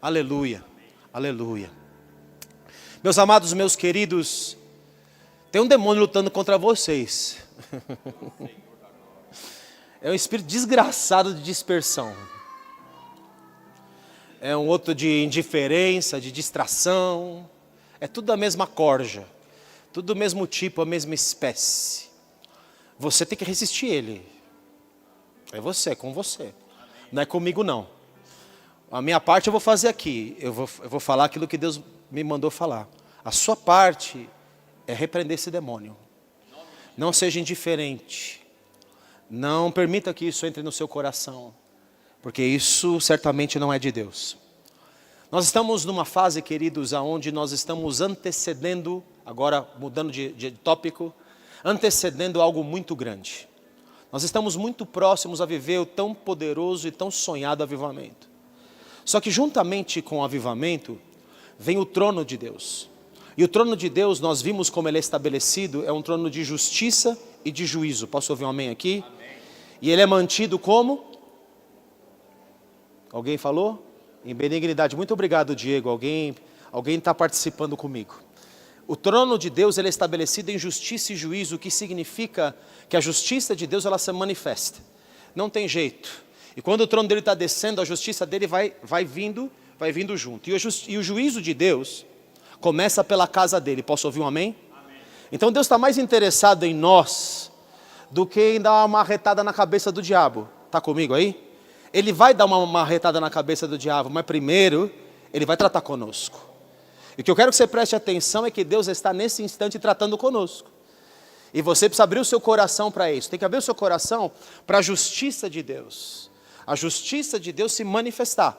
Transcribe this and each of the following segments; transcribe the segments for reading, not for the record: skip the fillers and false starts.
Aleluia, aleluia. Meus amados, meus queridos, tem um demônio lutando contra vocês. É um espírito desgraçado de dispersão. É um outro de indiferença, de distração. É tudo da mesma corja. Tudo do mesmo tipo, a mesma espécie. Você tem que resistir ele. É você, é com você. Não é comigo não. A minha parte eu vou fazer aqui. Eu vou falar aquilo que Deus me mandou falar. A sua parte é repreender esse demônio. Não seja indiferente. Não permita que isso entre no seu coração. Porque isso certamente não é de Deus. Nós estamos numa fase, queridos, onde nós estamos antecedendo, agora mudando de tópico, antecedendo algo muito grande. Nós estamos muito próximos a viver o tão poderoso e tão sonhado avivamento. Só que juntamente com o avivamento, vem o trono de Deus. E o trono de Deus, nós vimos como ele é estabelecido, é um trono de justiça e de juízo. Posso ouvir um amém aqui? Amém. E ele é mantido como? Alguém falou? Em benignidade. Muito obrigado, Diego. Alguém está participando comigo. O trono de Deus ele é estabelecido em justiça e juízo, o que significa que a justiça de Deus ela se manifesta. Não tem jeito. E quando o trono dele está descendo, a justiça dele vai vindo junto. E o juízo de Deus começa pela casa dele. Posso ouvir um amém? Amém. Então Deus está mais interessado em nós do que em dar uma marretada na cabeça do diabo. Está comigo aí? Ele vai dar uma marretada na cabeça do diabo, mas primeiro ele vai tratar conosco. E o que eu quero que você preste atenção é que Deus está nesse instante tratando conosco. E você precisa abrir o seu coração para isso. Tem que abrir o seu coração para a justiça de Deus. A justiça de Deus se manifestar.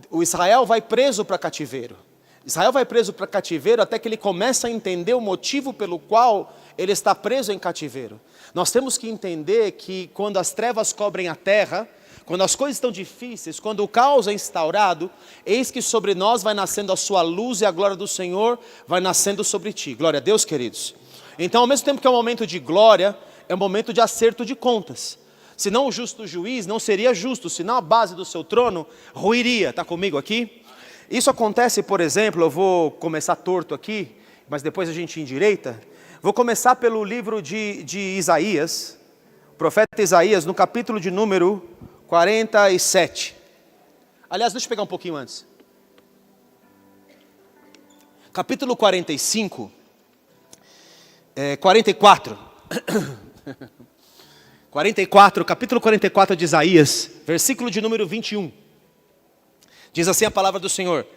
O Israel vai preso para cativeiro. Israel vai preso para cativeiro até que ele começa a entender o motivo pelo qual ele está preso em cativeiro. Nós temos que entender que quando as trevas cobrem a terra, quando as coisas estão difíceis, quando o caos é instaurado, eis que sobre nós vai nascendo a sua luz e a glória do Senhor vai nascendo sobre ti. Glória a Deus, queridos. Então, ao mesmo tempo que é um momento de glória, é um momento de acerto de contas. Senão o justo juiz não seria justo, senão a base do seu trono ruiria. Está comigo aqui? Isso acontece, por exemplo, eu vou começar torto aqui, mas depois a gente endireita. Vou começar pelo livro de Isaías, o profeta Isaías, no capítulo de número 47. Aliás, deixa eu pegar um pouquinho antes. Capítulo 45, 44. 44, capítulo 44 de Isaías, versículo de número 21. Diz assim a palavra do Senhor: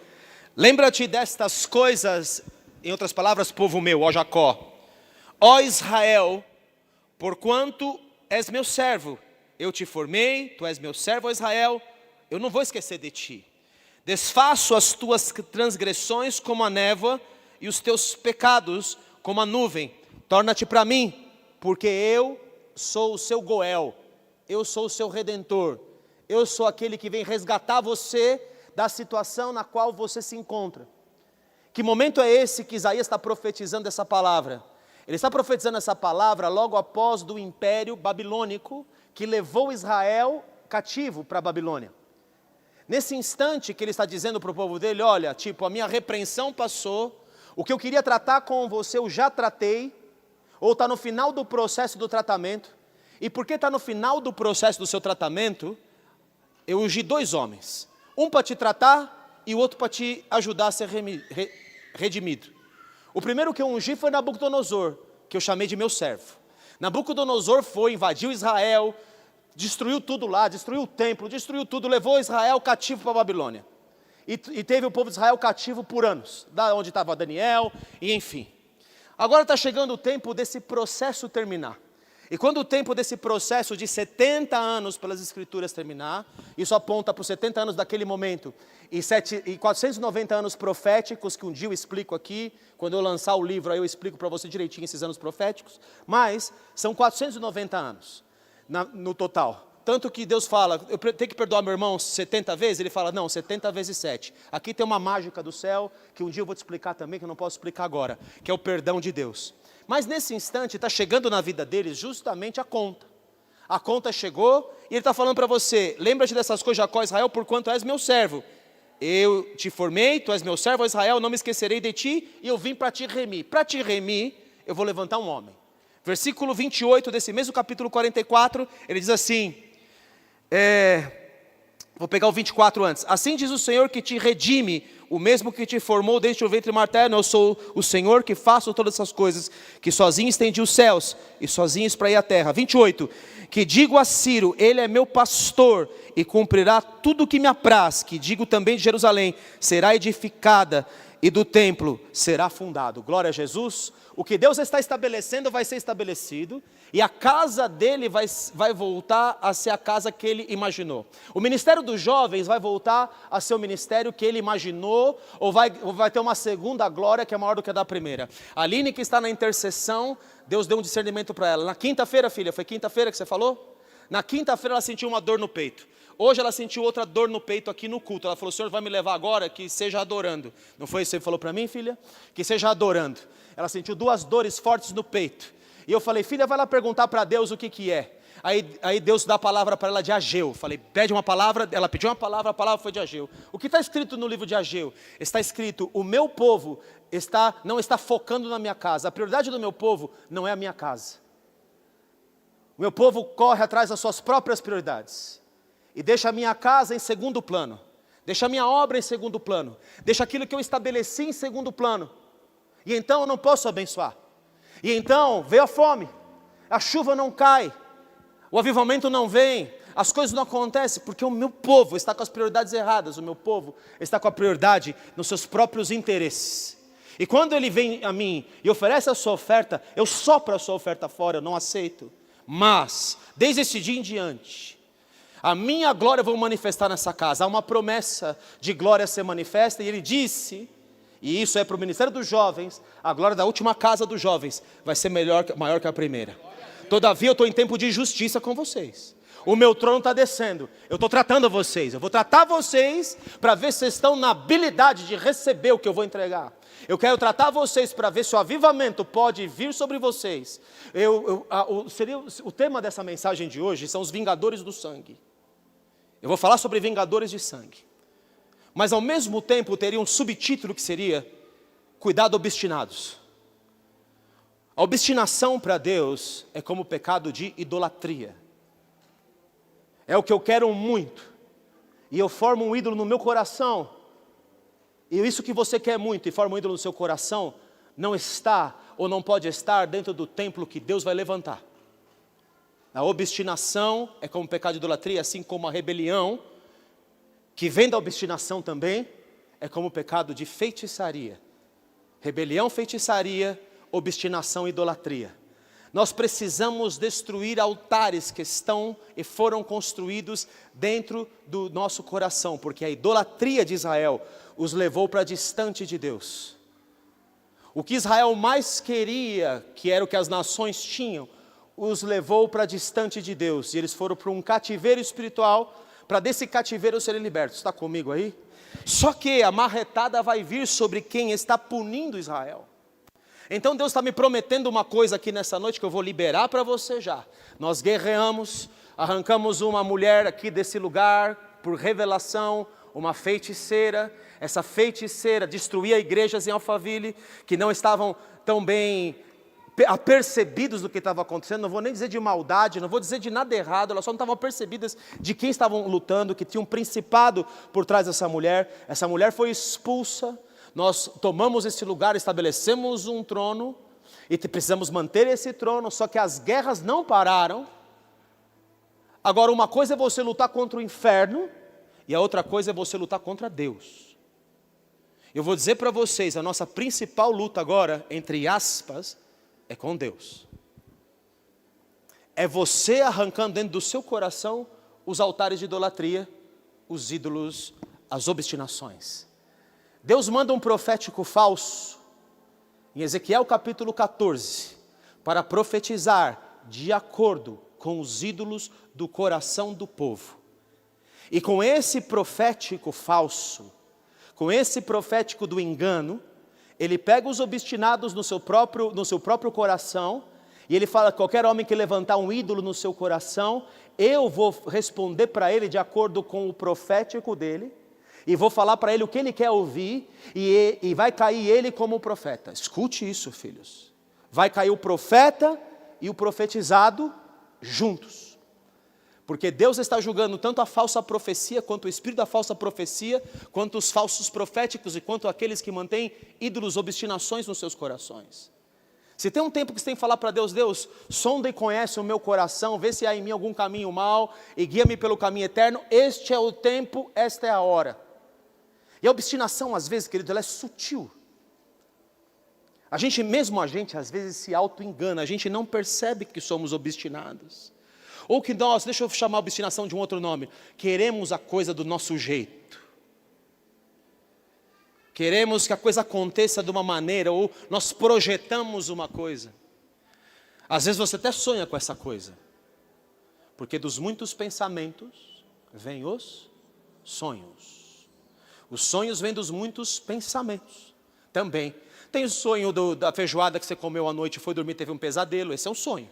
lembra-te destas coisas, em outras palavras, povo meu, ó Jacó, ó Israel, porquanto és meu servo, eu te formei, tu és meu servo, ó Israel, eu não vou esquecer de ti. Desfaço as tuas transgressões como a névoa e os teus pecados como a nuvem. Torna-te para mim, porque eu sou o seu Goel, eu sou o seu Redentor, eu sou aquele que vem resgatar você da situação na qual você se encontra. Que momento é esse que Isaías está profetizando essa palavra? Ele está profetizando essa palavra logo após do império babilônico que levou Israel cativo para a Babilônia. Nesse instante que ele está dizendo para o povo dele, olha, tipo, a minha repreensão passou, o que eu queria tratar com você eu já tratei, ou está no final do processo do tratamento, e porque está no final do processo do seu tratamento, eu ungi 2 homens, um para te tratar e o outro para te ajudar a ser redimido. O primeiro que eu ungi foi Nabucodonosor, que eu chamei de meu servo. Nabucodonosor foi, invadiu Israel, destruiu tudo lá, destruiu o templo, destruiu tudo, levou Israel cativo para a Babilônia. E teve o povo de Israel cativo por anos, da onde estava Daniel, e enfim. Agora está chegando o tempo desse processo terminar. E quando o tempo desse processo de 70 anos pelas escrituras terminar, isso aponta para os 70 anos daquele momento, e 490 anos proféticos, que um dia eu explico aqui, quando eu lançar o livro aí eu explico para você direitinho esses anos proféticos, mas são 490 anos no total. Tanto que Deus fala, eu tenho que perdoar meu irmão 70 vezes? Ele fala, não, 70 vezes 7. Aqui tem uma mágica do céu, que um dia eu vou te explicar também, que eu não posso explicar agora, que é o perdão de Deus. Mas nesse instante está chegando na vida deles justamente a conta. A conta chegou e ele está falando para você, lembra-te dessas coisas, Jacó, Israel, porquanto és meu servo. eu te formei, tu és meu servo Israel, não me esquecerei de ti, e eu vim para te remir. Para te remir, eu vou levantar um homem. Versículo 28 desse mesmo capítulo 44, ele diz assim, vou pegar o 24 antes. Assim diz o Senhor que te redime, o mesmo que te formou desde o ventre materno. Eu sou o Senhor que faço todas essas coisas, que sozinho estendi os céus e sozinho espraiei a terra. 28, que digo a Ciro, ele é meu pastor e cumprirá tudo o que me apraz. Que digo também de Jerusalém, será edificada, e do templo será fundado. Glória a Jesus. O que Deus está estabelecendo vai ser estabelecido, e a casa dele vai voltar a ser a casa que ele imaginou. O ministério dos jovens vai voltar a ser o ministério que ele imaginou, ou vai ter uma segunda glória que é maior do que a da primeira. A Aline, que está na intercessão, Deus deu um discernimento para ela. Na quinta-feira, filha, foi quinta-feira que você falou? Na quinta-feira ela sentiu uma dor no peito. Hoje ela sentiu outra dor no peito aqui no culto. Ela falou, o Senhor vai me levar agora, que seja adorando. Não foi isso que você falou para mim, filha? Que seja adorando. Ela sentiu 2 dores fortes no peito. E eu falei, filha, vai lá perguntar para Deus o que é. Aí Deus dá a palavra para ela de Ageu. Falei, pede uma palavra, ela pediu uma palavra, a palavra foi de Ageu. O que está escrito no livro de Ageu? Está escrito, o meu povo não está focando na minha casa. A prioridade do meu povo não é a minha casa. O meu povo corre atrás das suas próprias prioridades. E deixa a minha casa em segundo plano. Deixa a minha obra em segundo plano. Deixa aquilo que eu estabeleci em segundo plano. E então eu não posso abençoar. E então veio a fome. A chuva não cai. O avivamento não vem. As coisas não acontecem porque o meu povo está com as prioridades erradas. O meu povo está com a prioridade nos seus próprios interesses. E quando ele vem a mim e oferece a sua oferta, eu sopro a sua oferta fora, eu não aceito. Mas, desde esse dia em diante, a minha glória eu vou manifestar nessa casa. Há uma promessa de glória ser manifesta. E ele disse, e isso é para o ministério dos jovens, a glória da última casa dos jovens vai ser maior que a primeira. Todavia eu estou em tempo de justiça com vocês. O meu trono está descendo. Eu estou tratando vocês. Eu vou tratar vocês para ver se vocês estão na habilidade de receber o que eu vou entregar. Eu quero tratar vocês para ver se o avivamento pode vir sobre vocês. O tema dessa mensagem de hoje são os vingadores do sangue. Eu vou falar sobre vingadores de sangue. Mas ao mesmo tempo teria um subtítulo que seria cuidado obstinados. A obstinação para Deus é como o pecado de idolatria. É o que eu quero muito. E eu formo um ídolo no meu coração. E isso que você quer muito e forma um ídolo no seu coração, não está ou não pode estar dentro do templo que Deus vai levantar. A obstinação é como o pecado de idolatria, assim como a rebelião, que vem da obstinação também, é como o pecado de feitiçaria. Rebelião, feitiçaria, obstinação e idolatria. Nós precisamos destruir altares que estão e foram construídos dentro do nosso coração, porque a idolatria de Israel os levou para distante de Deus. O que Israel mais queria, que era o que as nações tinham, os levou para distante de Deus, e eles foram para um cativeiro espiritual, para desse cativeiro serem libertos. Está comigo aí? Só que a marretada vai vir sobre quem está punindo Israel. Então Deus está me prometendo uma coisa aqui nessa noite que eu vou liberar para você já. Nós guerreamos, arrancamos uma mulher aqui desse lugar, por revelação, uma feiticeira. Essa feiticeira destruía igrejas em Alphaville, que não estavam tão bem apercebidos do que estava acontecendo. Não vou nem dizer de maldade, não vou dizer de nada errado, elas só não estavam percebidas de quem estavam lutando, que tinha um principado por trás dessa mulher. Essa mulher foi expulsa. Nós tomamos esse lugar, estabelecemos um trono, e precisamos manter esse trono, só que as guerras não pararam. Agora, uma coisa é você lutar contra o inferno, e a outra coisa é você lutar contra Deus. Eu vou dizer para vocês, a nossa principal luta agora, entre aspas, é com Deus. É você arrancando dentro do seu coração os altares de idolatria, os ídolos, as obstinações. Deus manda um profético falso, em Ezequiel capítulo 14, para profetizar de acordo com os ídolos do coração do povo. E com esse profético falso, com esse profético do engano, ele pega os obstinados no seu próprio coração, e ele fala que qualquer homem que levantar um ídolo no seu coração, eu vou responder para ele de acordo com o profético dele. e vou falar para ele o que ele quer ouvir, e vai cair ele como profeta. Escute isso, filhos. Vai cair o profeta e o profetizado juntos. Porque Deus está julgando tanto a falsa profecia, quanto o espírito da falsa profecia, quanto os falsos proféticos e quanto aqueles que mantêm ídolos, obstinações nos seus corações. Se tem um tempo que você tem que falar para Deus, Deus, sonda e conhece o meu coração, vê se há em mim algum caminho mau e guia-me pelo caminho eterno, este é o tempo, esta é a hora. E a obstinação, às vezes, querido, ela é sutil. Mesmo a gente, às vezes se auto-engana, a gente não percebe que somos obstinados. Ou que nós, deixa eu chamar a obstinação de um outro nome, queremos a coisa do nosso jeito. Queremos que a coisa aconteça de uma maneira, ou nós projetamos uma coisa. Às vezes você até sonha com essa coisa. Porque dos muitos pensamentos, vêm os sonhos. Os sonhos vêm dos muitos pensamentos. Também. Tem o sonho da feijoada que você comeu à noite, foi dormir, teve um pesadelo. Esse é um sonho.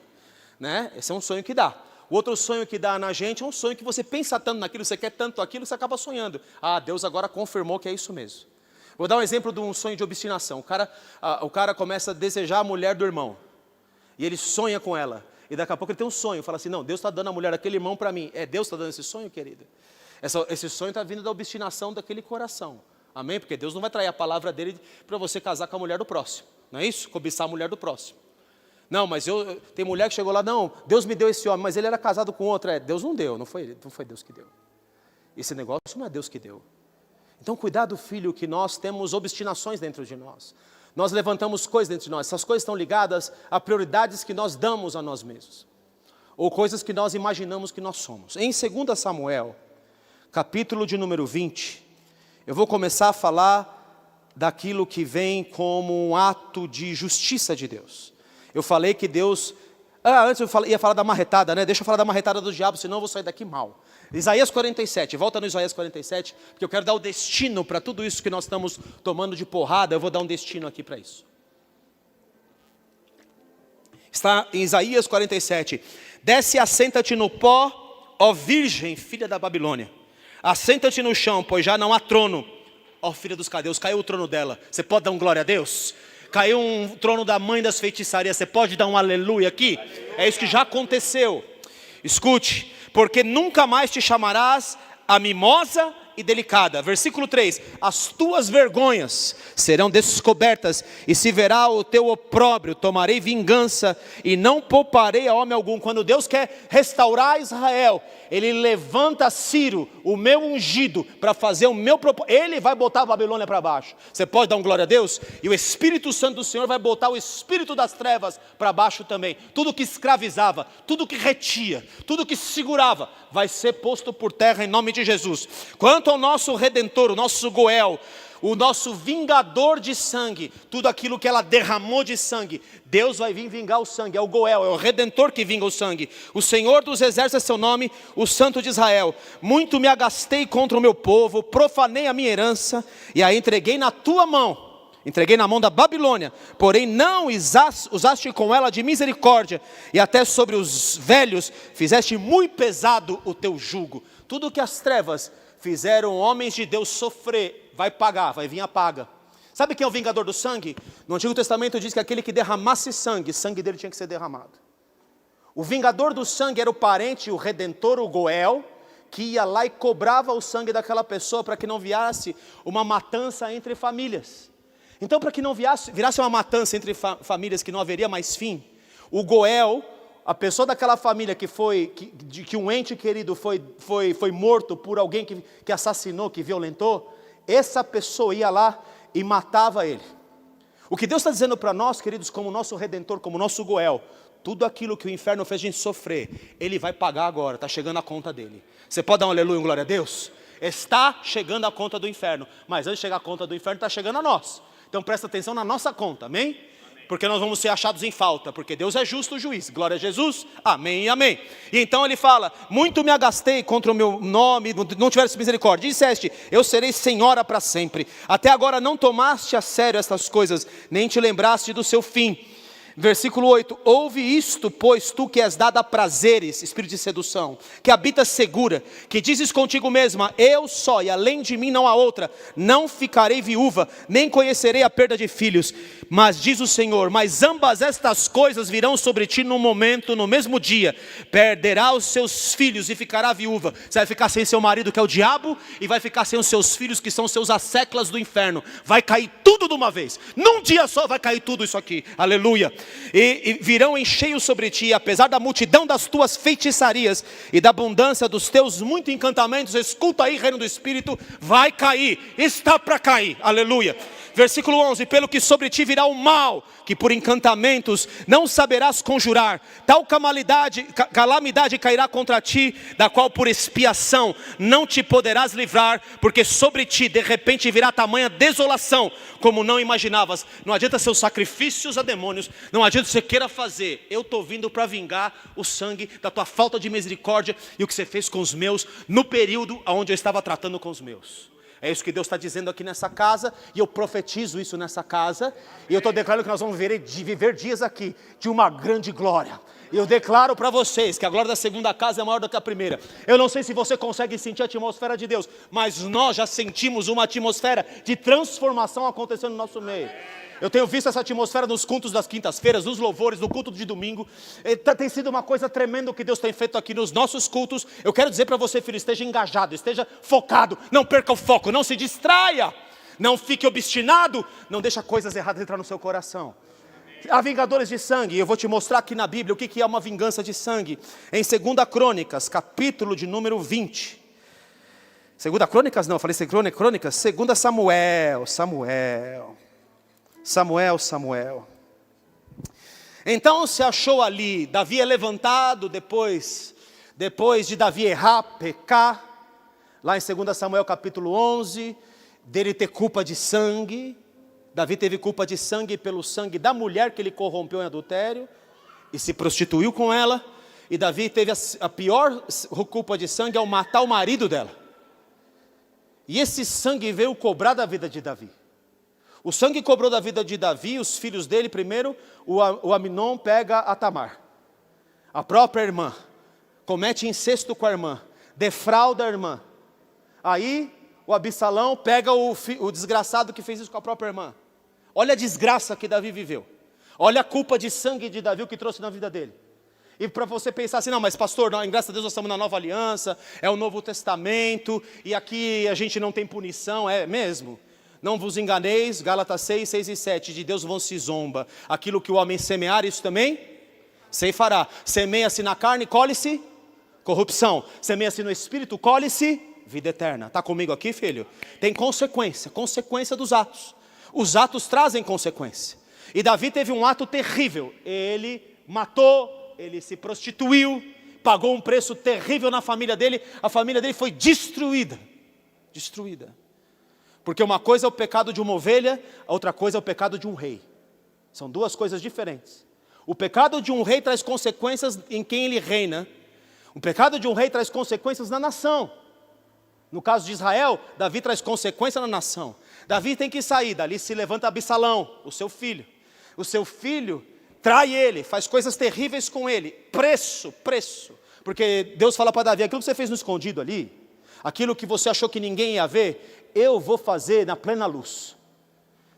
Né? Esse é um sonho que dá. O outro sonho que dá na gente é um sonho que você pensa tanto naquilo, você quer tanto aquilo, você acaba sonhando. Ah, Deus agora confirmou que é isso mesmo. Vou dar um exemplo de um sonho de obstinação. O cara começa a desejar a mulher do irmão. E ele sonha com ela. E daqui a pouco ele tem um sonho. Fala assim, não, Deus está dando a mulher daquele irmão para mim. É Deus que está dando esse sonho, querido? Esse sonho está vindo da obstinação daquele coração. Amém? Porque Deus não vai trair a palavra dele para você casar com a mulher do próximo. Não é isso? Cobiçar a mulher do próximo. Não, mas tem mulher que chegou lá, não, Deus me deu esse homem, mas ele era casado com outra. Deus não deu, não foi Deus que deu. Esse negócio não é Deus que deu. Então cuidado, filho, que nós temos obstinações dentro de nós. Nós levantamos coisas dentro de nós. Essas coisas estão ligadas a prioridades que nós damos a nós mesmos. Ou coisas que nós imaginamos que nós somos. Em 2 Samuel, capítulo de número 20, eu vou começar a falar daquilo que vem como um ato de justiça de Deus. Eu falei que Deus... antes eu ia falar da marretada, né? Deixa eu falar da marretada do diabo, senão eu vou sair daqui mal. Isaías 47, volta no Isaías 47, porque eu quero dar o destino para tudo isso que nós estamos tomando de porrada, eu vou dar um destino aqui para isso. Está em Isaías 47, desce e assenta-te no pó, ó virgem, filha da Babilônia. Assenta-te no chão, pois já não há trono, ó filha dos cadeus. Caiu o trono dela, você pode dar um glória a Deus? Caiu um trono da mãe das feitiçarias, você pode dar um aleluia aqui? É isso que já aconteceu. Escute, porque nunca mais te chamarás a mimosa e delicada. Versículo 3, as tuas vergonhas serão descobertas e se verá o teu opróbrio, tomarei vingança e não pouparei a homem algum. Quando Deus quer restaurar Israel, Ele levanta Ciro, o meu ungido, para fazer o meu propósito. Ele vai botar a Babilônia para baixo. Você pode dar um glória a Deus? E o Espírito Santo do Senhor vai botar o espírito das trevas para baixo também. Tudo que escravizava, tudo que retia, tudo que segurava, vai ser posto por terra em nome de Jesus. Quanto ao nosso Redentor, o nosso Goel, o nosso vingador de sangue, tudo aquilo que ela derramou de sangue, Deus vai vir vingar o sangue. É o Goel, é o Redentor que vinga o sangue. O Senhor dos exércitos é seu nome, o Santo de Israel. Muito me agastei contra o meu povo, profanei a minha herança e a entreguei na tua mão. Entreguei na mão da Babilônia, porém não usaste com ela de misericórdia, e até sobre os velhos fizeste muito pesado o teu jugo. Tudo que as trevas fizeram homens de Deus sofrer, vai pagar, vai vir a paga. Sabe quem é o vingador do sangue? No Antigo Testamento diz que aquele que derramasse sangue, sangue dele tinha que ser derramado. O vingador do sangue era o parente, o redentor, o Goel, que ia lá e cobrava o sangue daquela pessoa para que não viesse uma matança entre famílias. Então, para que não virasse uma matança entre famílias que não haveria mais fim, o Goel, a pessoa daquela família que um ente querido foi morto por alguém que assassinou, que violentou, essa pessoa ia lá e matava ele. O que Deus está dizendo para nós, queridos, como nosso Redentor, como nosso Goel, tudo aquilo que o inferno fez a gente sofrer, Ele vai pagar agora, está chegando a conta dele. Você pode dar um aleluia, um glória a Deus? Está chegando a conta do inferno, mas antes de chegar a conta do inferno, está chegando a nós. Então presta atenção na nossa conta, amém? Porque nós vamos ser achados em falta, porque Deus é justo juiz, glória a Jesus, amém e amém. E então ele fala, muito me agastei contra o meu nome, não tivesse misericórdia, disseste, eu serei senhora para sempre. Até agora não tomaste a sério estas coisas, nem te lembraste do seu fim. Versículo 8, ouve isto, pois tu que és dada a prazeres, espírito de sedução, que habitas segura, que dizes contigo mesma, eu só e além de mim não há outra, não ficarei viúva, nem conhecerei a perda de filhos, mas diz o Senhor, mas ambas estas coisas virão sobre ti no momento, no mesmo dia, perderá os seus filhos e ficará viúva, você vai ficar sem seu marido que é o diabo, e vai ficar sem os seus filhos que são seus asseclas do inferno, vai cair tudo de uma vez, num dia só vai cair tudo isso aqui, aleluia. E virão em cheio sobre ti, apesar da multidão das tuas feitiçarias e da abundância dos teus muitos encantamentos, escuta aí, reino do Espírito, vai cair, está para cair, aleluia. Versículo 11, pelo que sobre ti virá o mal, que por encantamentos não saberás conjurar, tal calamidade cairá contra ti, da qual por expiação não te poderás livrar, porque sobre ti de repente virá tamanha desolação, como não imaginavas. Não adianta seus sacrifícios a demônios, não adianta você queira fazer, eu estou vindo para vingar o sangue da tua falta de misericórdia, e o que você fez com os meus, no período onde eu estava tratando com os meus. É isso que Deus está dizendo aqui nessa casa, e eu profetizo isso nessa casa, e eu estou declarando que nós vamos viver dias aqui, de uma grande glória. E eu declaro para vocês, que a glória da segunda casa é maior do que a primeira. Eu não sei se você consegue sentir a atmosfera de Deus, mas nós já sentimos uma atmosfera de transformação acontecendo no nosso meio. Eu tenho visto essa atmosfera nos cultos das quintas-feiras, nos louvores, no culto de domingo. Tem sido uma coisa tremenda o que Deus tem feito aqui nos nossos cultos. Eu quero dizer para você, filho, esteja engajado, esteja focado, não perca o foco, não se distraia, não fique obstinado, não deixa coisas erradas entrar no seu coração. Há vingadores de sangue, eu vou te mostrar aqui na Bíblia o que é uma vingança de sangue. Em 2 Crônicas, capítulo de número 20. 2 Crônicas não, eu falei 2 Crônicas, 2 Samuel. Então se achou ali, Davi é levantado depois de Davi errar, pecar, lá em 2 Samuel capítulo 11, dele ter culpa de sangue. Davi teve culpa de sangue pelo sangue da mulher que ele corrompeu em adultério e se prostituiu com ela. E Davi teve a pior culpa de sangue ao matar o marido dela. E esse sangue veio cobrar da vida de Davi. O sangue cobrou da vida de Davi, os filhos dele. Primeiro, o Aminon pega a Tamar, a própria irmã, comete incesto com a irmã, defrauda a irmã. Aí o Absalão pega o desgraçado que fez isso com a própria irmã. Olha a desgraça que Davi viveu. Olha a culpa de sangue de Davi, o que trouxe na vida dele. E para você pensar assim, não, mas pastor, não, graças a Deus nós estamos na nova aliança, é o Novo Testamento, e aqui a gente não tem punição, é mesmo? Não vos enganeis, Gálatas 6, 6 e 7, de Deus vão se zomba. Aquilo que o homem semear, isso também ceifará. Semeia-se na carne, colhe-se corrupção. Semeia-se no espírito, colhe-se vida eterna. Está comigo aqui, filho? Tem consequência dos atos. Os atos trazem consequência. E Davi teve um ato terrível. Ele matou, ele se prostituiu, pagou um preço terrível na família dele. A família dele foi destruída. Porque uma coisa é o pecado de uma ovelha, a outra coisa é o pecado de um rei. São duas coisas diferentes. O pecado de um rei traz consequências em quem ele reina. O pecado de um rei traz consequências na nação. No caso de Israel, Davi traz consequência na nação. Davi tem que sair, dali se levanta Absalão, o seu filho. O seu filho trai ele, faz coisas terríveis com ele. Preço. Porque Deus fala para Davi, aquilo que você fez no escondido ali, aquilo que você achou que ninguém ia ver, eu vou fazer na plena luz.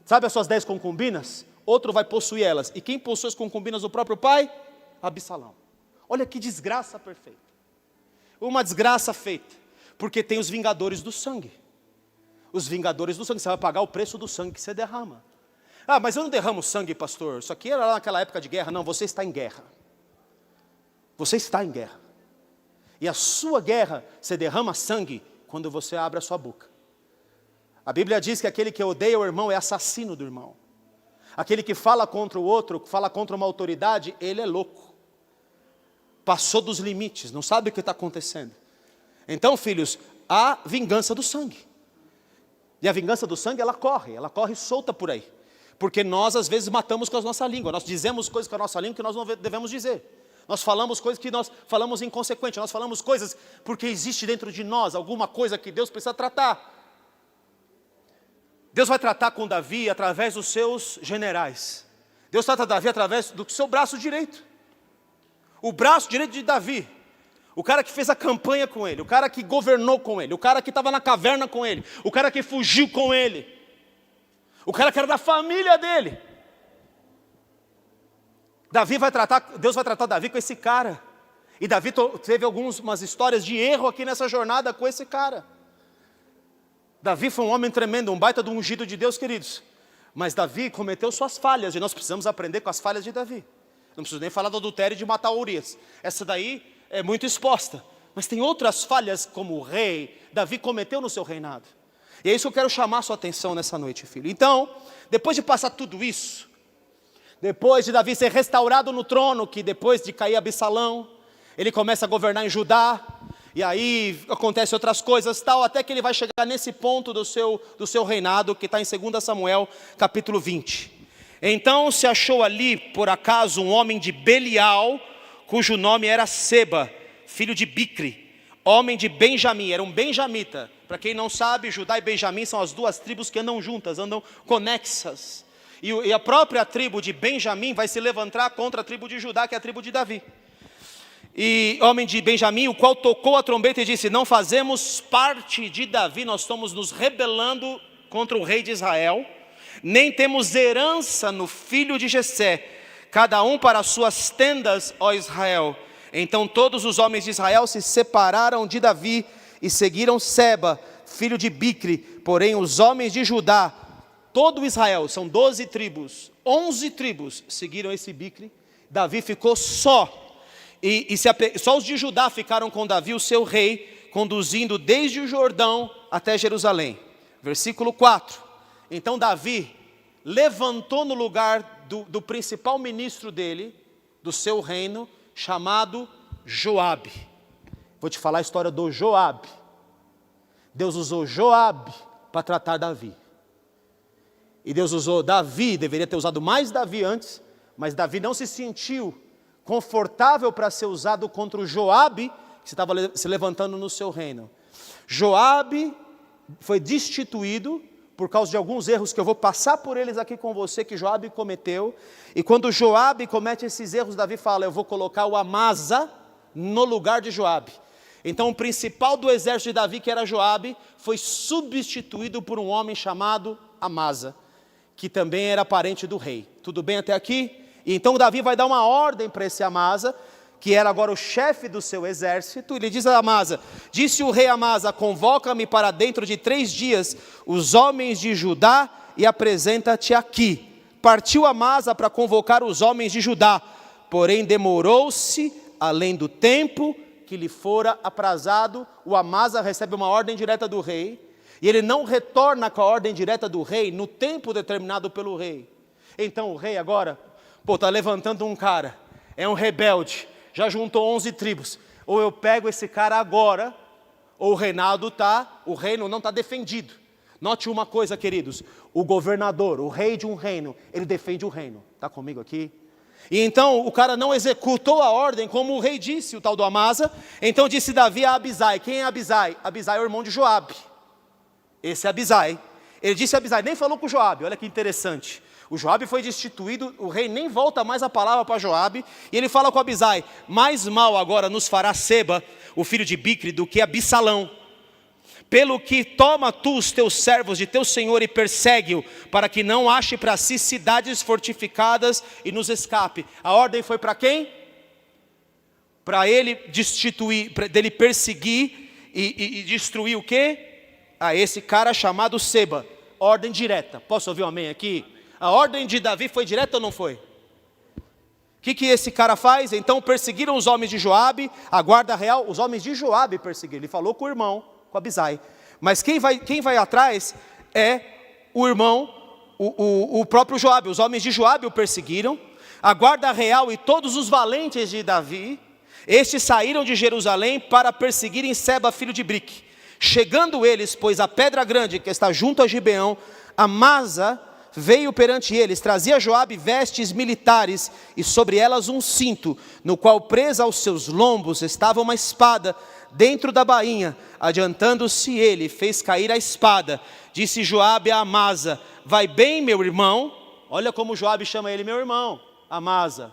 Sabe as suas 10 concubinas? Outro vai possuir elas. E quem possui as concubinas do próprio pai? Absalão. Olha que desgraça perfeita. Uma desgraça feita. Porque tem os vingadores do sangue. Os vingadores do sangue. Você vai pagar o preço do sangue que você derrama. Ah, mas eu não derramo sangue, pastor. Isso aqui era lá naquela época de guerra. Não, você está em guerra. Você está em guerra. E a sua guerra, você derrama sangue quando você abre a sua boca. A Bíblia diz que aquele que odeia o irmão é assassino do irmão. Aquele que fala contra o outro, fala contra uma autoridade, ele é louco. Passou dos limites, não sabe o que está acontecendo. Então, filhos, há vingança do sangue. E a vingança do sangue, ela corre solta por aí. Porque nós, às vezes, matamos com a nossa língua. Nós dizemos coisas com a nossa língua que nós não devemos dizer. Nós falamos coisas que nós falamos inconsequente. Nós falamos coisas porque existe dentro de nós alguma coisa que Deus precisa tratar. Deus vai tratar com Davi através dos seus generais. Deus trata Davi através do seu braço direito. O braço direito de Davi. O cara que fez a campanha com ele. O cara que governou com ele. O cara que estava na caverna com ele. O cara que fugiu com ele. O cara que era da família dele. Deus vai tratar Davi com esse cara. E Davi teve algumas histórias de erro aqui nessa jornada com esse cara. Davi foi um homem tremendo, um baita do ungido de Deus, queridos. Mas Davi cometeu suas falhas, e nós precisamos aprender com as falhas de Davi. Não preciso nem falar do adultério e de matar Urias. Essa daí é muito exposta. Mas tem outras falhas como o rei, Davi cometeu no seu reinado. E é isso que eu quero chamar a sua atenção nessa noite, filho. Então, depois de passar tudo isso, depois de Davi ser restaurado no trono, que depois de cair Absalão, ele começa a governar em Judá, e aí acontecem outras coisas, tal, até que ele vai chegar nesse ponto do seu reinado, que está em 2 Samuel, capítulo 20. Então se achou ali, por acaso, um homem de Belial, cujo nome era Seba, filho de Bicri, homem de Benjamim, era um benjamita. Para quem não sabe, Judá e Benjamim são as duas tribos que andam juntas, andam conexas. E a própria tribo de Benjamim vai se levantar contra a tribo de Judá, que é a tribo de Davi. E homem de Benjamim, o qual tocou a trombeta e disse: não fazemos parte de Davi, nós estamos nos rebelando contra o rei de Israel, nem temos herança no filho de Jessé, cada um para as suas tendas, ó Israel. Então todos os homens de Israel se separaram de Davi e seguiram Seba, filho de Bicri. Porém os homens de Judá, todo Israel, são 12 tribos, 11 tribos seguiram esse Bicri. Davi ficou só. Só os de Judá ficaram com Davi, o seu rei, conduzindo desde o Jordão até Jerusalém. Versículo 4. Então Davi levantou no lugar do principal ministro dele, do seu reino, chamado Joabe. Vou te falar a história do Joabe. Deus usou Joabe para tratar Davi. E Deus usou Davi, deveria ter usado mais Davi antes, mas Davi não se sentiu confortável para ser usado contra o Joabe, que estava se levantando no seu reino. Joabe foi destituído por causa de alguns erros que eu vou passar por eles aqui com você, que Joabe cometeu. E quando Joabe comete esses erros, Davi fala: eu vou colocar o Amasa no lugar de Joabe. Então o principal do exército de Davi, que era Joabe, foi substituído por um homem chamado Amasa, que também era parente do rei. Tudo bem até aqui? E então Davi vai dar uma ordem para esse Amasa, que era agora o chefe do seu exército. Ele diz a Amasa: disse o rei Amasa: convoca-me para dentro de 3 dias os homens de Judá e apresenta-te aqui. Partiu Amasa para convocar os homens de Judá, porém demorou-se além do tempo que lhe fora aprazado. O Amasa recebe uma ordem direta do rei, e ele não retorna com a ordem direta do rei no tempo determinado pelo rei. Então o rei agora, está levantando um cara, é um rebelde, já juntou 11 tribos, ou eu pego esse cara agora, ou o reino não está defendido. Note uma coisa, queridos: o governador, o rei de um reino, ele defende o reino. Está comigo aqui? E então o cara não executou a ordem como o rei disse, o tal do Amasa. Então disse Davi a Abisai. Quem é Abisai? Abisai é o irmão de Joabe. Esse é Abisai. Ele disse a Abisai, nem falou com Joabe, olha que interessante. O Joabe foi destituído, o rei nem volta mais a palavra para Joabe, e ele fala com Abisai: mais mal agora nos fará Seba, o filho de Bicri, do que Absalão. Pelo que toma tu os teus servos de teu senhor e persegue-o, para que não ache para si cidades fortificadas e nos escape. A ordem foi para quem? Para ele destituir, dele perseguir e destruir o quê? A esse cara chamado Seba. Ordem direta. Posso ouvir um amém aqui? A ordem de Davi foi direta ou não foi? O que esse cara faz? Então perseguiram os homens de Joabe, a guarda real. Os homens de Joabe perseguiram. Ele falou com o irmão, com Abisai. Mas quem vai atrás é o irmão, o próprio Joabe. Os homens de Joabe o perseguiram. A guarda real e todos os valentes de Davi, estes saíram de Jerusalém para perseguirem Seba, filho de Brique. Chegando eles, pois, a pedra grande que está junto a Gibeão, Amasa veio perante eles, trazia Joabe vestes militares e sobre elas um cinto, no qual presa aos seus lombos estava uma espada dentro da bainha. Adiantando-se ele, fez cair a espada. Disse Joabe a Amasa: vai bem, meu irmão? Olha como Joabe chama ele, meu irmão, Amasa.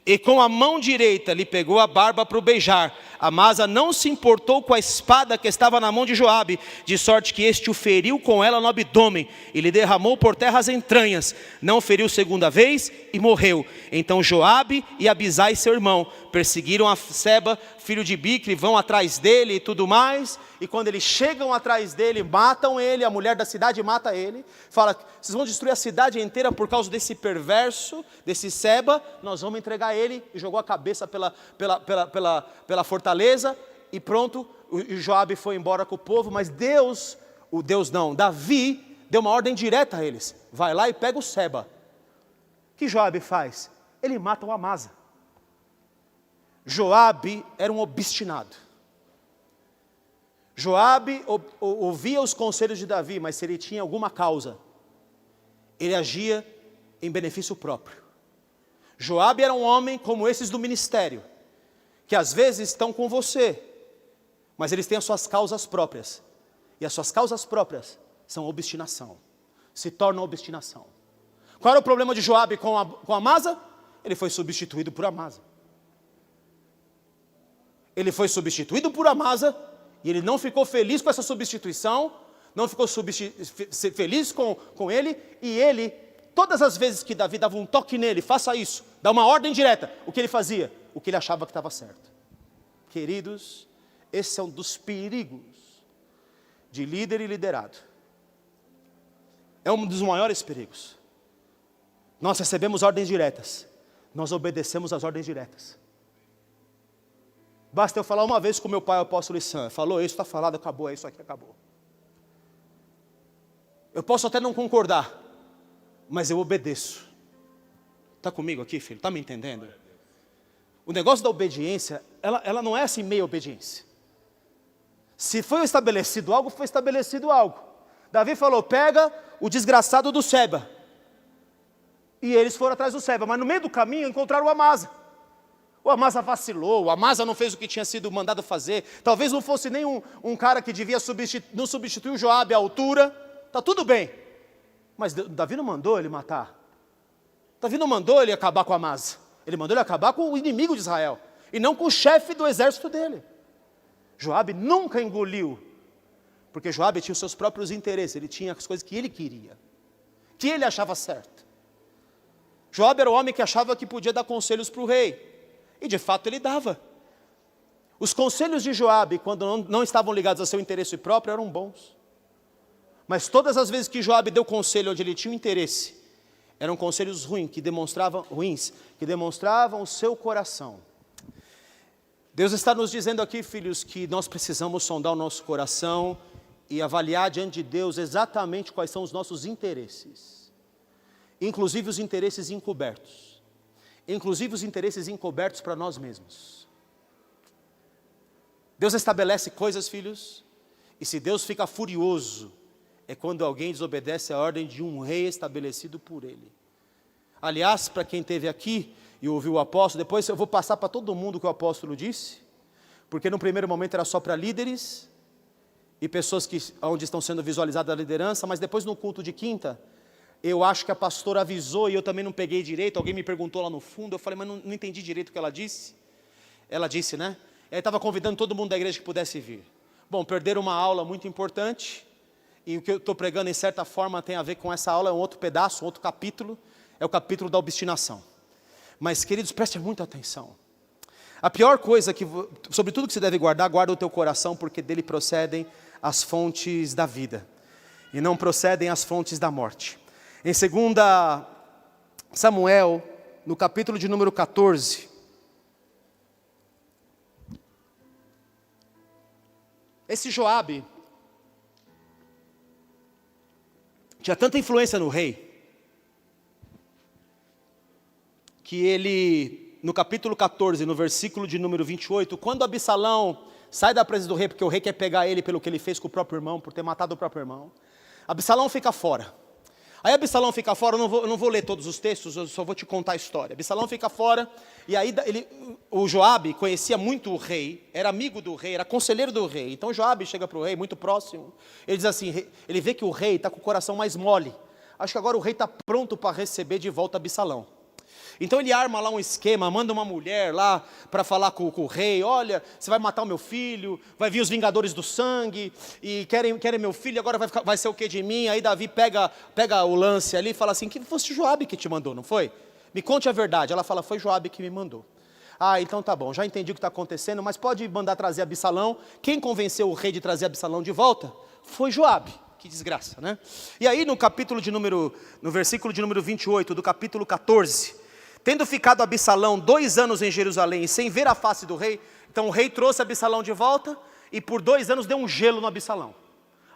E com a mão direita lhe pegou a barba para o beijar. Amasa não se importou com a espada que estava na mão de Joabe, de sorte que este o feriu com ela no abdômen, e lhe derramou por terra as entranhas. Não o feriu segunda vez e morreu. Então Joabe e Abisai seu irmão perseguiram a Seba, filho de Bicre, vão atrás dele e tudo mais. E quando eles chegam atrás dele, matam ele, a mulher da cidade mata ele. Fala, vocês vão destruir a cidade inteira por causa desse perverso, desse Seba, nós vamos entregar ele. E jogou a cabeça pela fortaleza, e pronto, o Joabe foi embora com o povo. Mas Davi deu uma ordem direta a eles: vai lá e pega o Seba. O que Joabe faz? Ele mata o Amasa. Joabe era um obstinado. Joabe ouvia os conselhos de Davi, mas se ele tinha alguma causa, ele agia em benefício próprio. Joabe era um homem como esses do ministério, que às vezes estão com você, mas eles têm as suas causas próprias, e as suas causas próprias são obstinação, se tornam obstinação. Qual era o problema de Joabe com Amasa? Ele foi substituído por Amasa. Ele foi substituído por Amasa, e ele não ficou feliz com essa substituição, não ficou feliz com ele, e ele, todas as vezes que Davi dava um toque nele, faça isso, dá uma ordem direta, o que ele fazia? O que ele achava que estava certo. Queridos, esse é um dos perigos de líder e liderado. É um dos maiores perigos. Nós recebemos ordens diretas, nós obedecemos às ordens diretas. Basta eu falar uma vez com meu pai, o apóstolo Issan, falou isso, está falado, acabou, é isso aqui, acabou. Eu posso até não concordar, mas eu obedeço. Está comigo aqui, filho? Está me entendendo? O negócio da obediência, ela não é assim meia obediência. Se foi estabelecido algo, foi estabelecido algo. Davi falou, pega o desgraçado do Seba. E eles foram atrás do Seba, mas no meio do caminho encontraram o Amasa. O Amasa vacilou, o Amasa não fez o que tinha sido mandado fazer. Talvez não fosse nem um cara que devia não substituir o Joabe à altura. Está tudo bem. Mas Davi não mandou ele matar. Davi não mandou ele acabar com o Amasa. Ele mandou ele acabar com o inimigo de Israel. E não com o chefe do exército dele. Joabe nunca engoliu. Porque Joabe tinha os seus próprios interesses. Ele tinha as coisas que ele queria. Que ele achava certo. Joabe era o homem que achava que podia dar conselhos para o rei. E de fato ele dava. Os conselhos de Joabe, quando não estavam ligados ao seu interesse próprio, eram bons. Mas todas as vezes que Joabe deu conselho onde ele tinha um interesse, eram conselhos ruins, que demonstravam o seu coração. Deus está nos dizendo aqui, filhos, que nós precisamos sondar o nosso coração e avaliar diante de Deus exatamente quais são os nossos interesses. Inclusive os interesses encobertos. Inclusive os interesses encobertos para nós mesmos. Deus estabelece coisas, filhos, e se Deus fica furioso, é quando alguém desobedece a ordem de um rei estabelecido por ele. Aliás, para quem esteve aqui e ouviu o apóstolo, depois eu vou passar para todo mundo o que o apóstolo disse, porque no primeiro momento era só para líderes e pessoas onde estão sendo visualizadas a liderança, mas depois no culto de quinta, eu acho que a pastora avisou e eu também não peguei direito, alguém me perguntou lá no fundo, eu falei, mas não entendi direito o que ela disse. Ela disse, né? Ela estava convidando todo mundo da igreja que pudesse vir. Bom, perderam uma aula muito importante, e o que eu estou pregando em certa forma tem a ver com essa aula, é um outro pedaço, um outro capítulo, é o capítulo da obstinação. Mas queridos, preste muita atenção. A pior coisa, sobre tudo que você deve guardar, guarda o teu coração, porque dele procedem as fontes da vida, e não procedem as fontes da morte. Em 2 Samuel, no capítulo de número 14, esse Joabe tinha tanta influência no rei, que ele, no capítulo 14, no versículo de número 28, quando Absalão sai da presença do rei, porque o rei quer pegar ele pelo que ele fez com o próprio irmão, por ter matado o próprio irmão, Absalão fica fora. Aí Absalão fica fora, eu não vou ler todos os textos, eu só vou te contar a história. Absalão fica fora, e aí o Joabe conhecia muito o rei, era amigo do rei, era conselheiro do rei. Então Joabe chega para o rei, muito próximo, ele diz assim, ele vê que o rei está com o coração mais mole. acho que agora o rei está pronto para receber de volta Absalão. Então ele arma lá um esquema, manda uma mulher lá para falar com o rei, olha, você vai matar o meu filho, vai vir os vingadores do sangue, e querem meu filho, agora vai ser o que de mim? Aí Davi pega o lance ali e fala assim, que fosse Joabe que te mandou, não foi? Me conte a verdade. Ela fala, foi Joabe que me mandou. Ah, então tá bom, já entendi o que está acontecendo, mas pode mandar trazer Absalão. Quem convenceu o rei de trazer Absalão de volta? Foi Joabe. Que desgraça, né? E aí no versículo de número 28 do capítulo 14, tendo ficado Absalão 2 anos em Jerusalém, sem ver a face do rei, então o rei trouxe Absalão de volta, e por 2 anos deu um gelo no Absalão.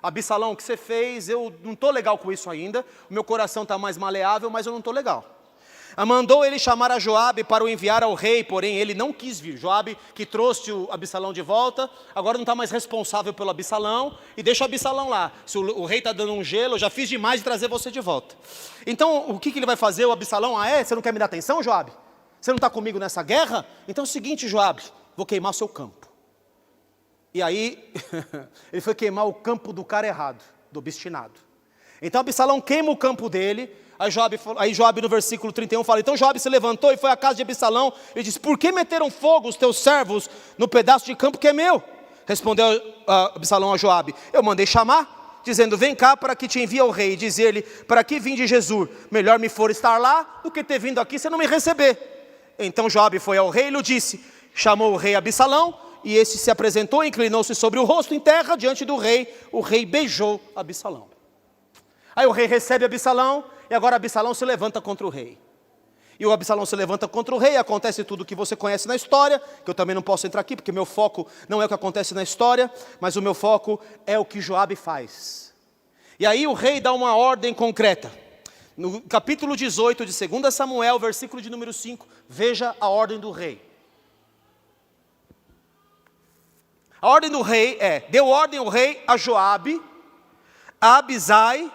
Absalão, o que você fez? Eu não estou legal com isso ainda, o meu coração está mais maleável, mas eu não estou legal. Mandou ele chamar a Joabe para o enviar ao rei, porém ele não quis vir. Joabe, que trouxe o Absalão de volta, agora não está mais responsável pelo Absalão, e deixa o Absalão lá. Se o rei está dando um gelo, eu já fiz demais de trazer você de volta. Então, o que ele vai fazer, o Absalão? Você não quer me dar atenção, Joabe? Você não está comigo nessa guerra? Então é o seguinte, Joabe, vou queimar o seu campo. E aí, ele foi queimar o campo do cara errado, do obstinado. Então Absalão queima o campo dele. Aí Joabe no versículo 31 fala, então Joabe se levantou e foi à casa de Absalão e disse, por que meteram fogo os teus servos no pedaço de campo que é meu? Respondeu Absalão a Joabe, eu mandei chamar, dizendo, vem cá para que te envie ao rei, e dizer-lhe, para que vim de Jesus? Melhor me for estar lá do que ter vindo aqui sem não me receber. Então Joabe foi ao rei e lhe disse, chamou o rei Absalão, e esse se apresentou, inclinou-se sobre o rosto em terra diante do rei, o rei beijou Absalão. Aí o rei recebe Absalão, e agora Absalão se levanta contra o rei. E o Absalão se levanta contra o rei, acontece tudo o que você conhece na história, que eu também não posso entrar aqui, porque meu foco não é o que acontece na história, mas o meu foco é o que Joabe faz. E aí o rei dá uma ordem concreta. No capítulo 18 de 2 Samuel, versículo de número 5, veja a ordem do rei. A ordem do rei deu ordem o rei a Joabe, a Abisai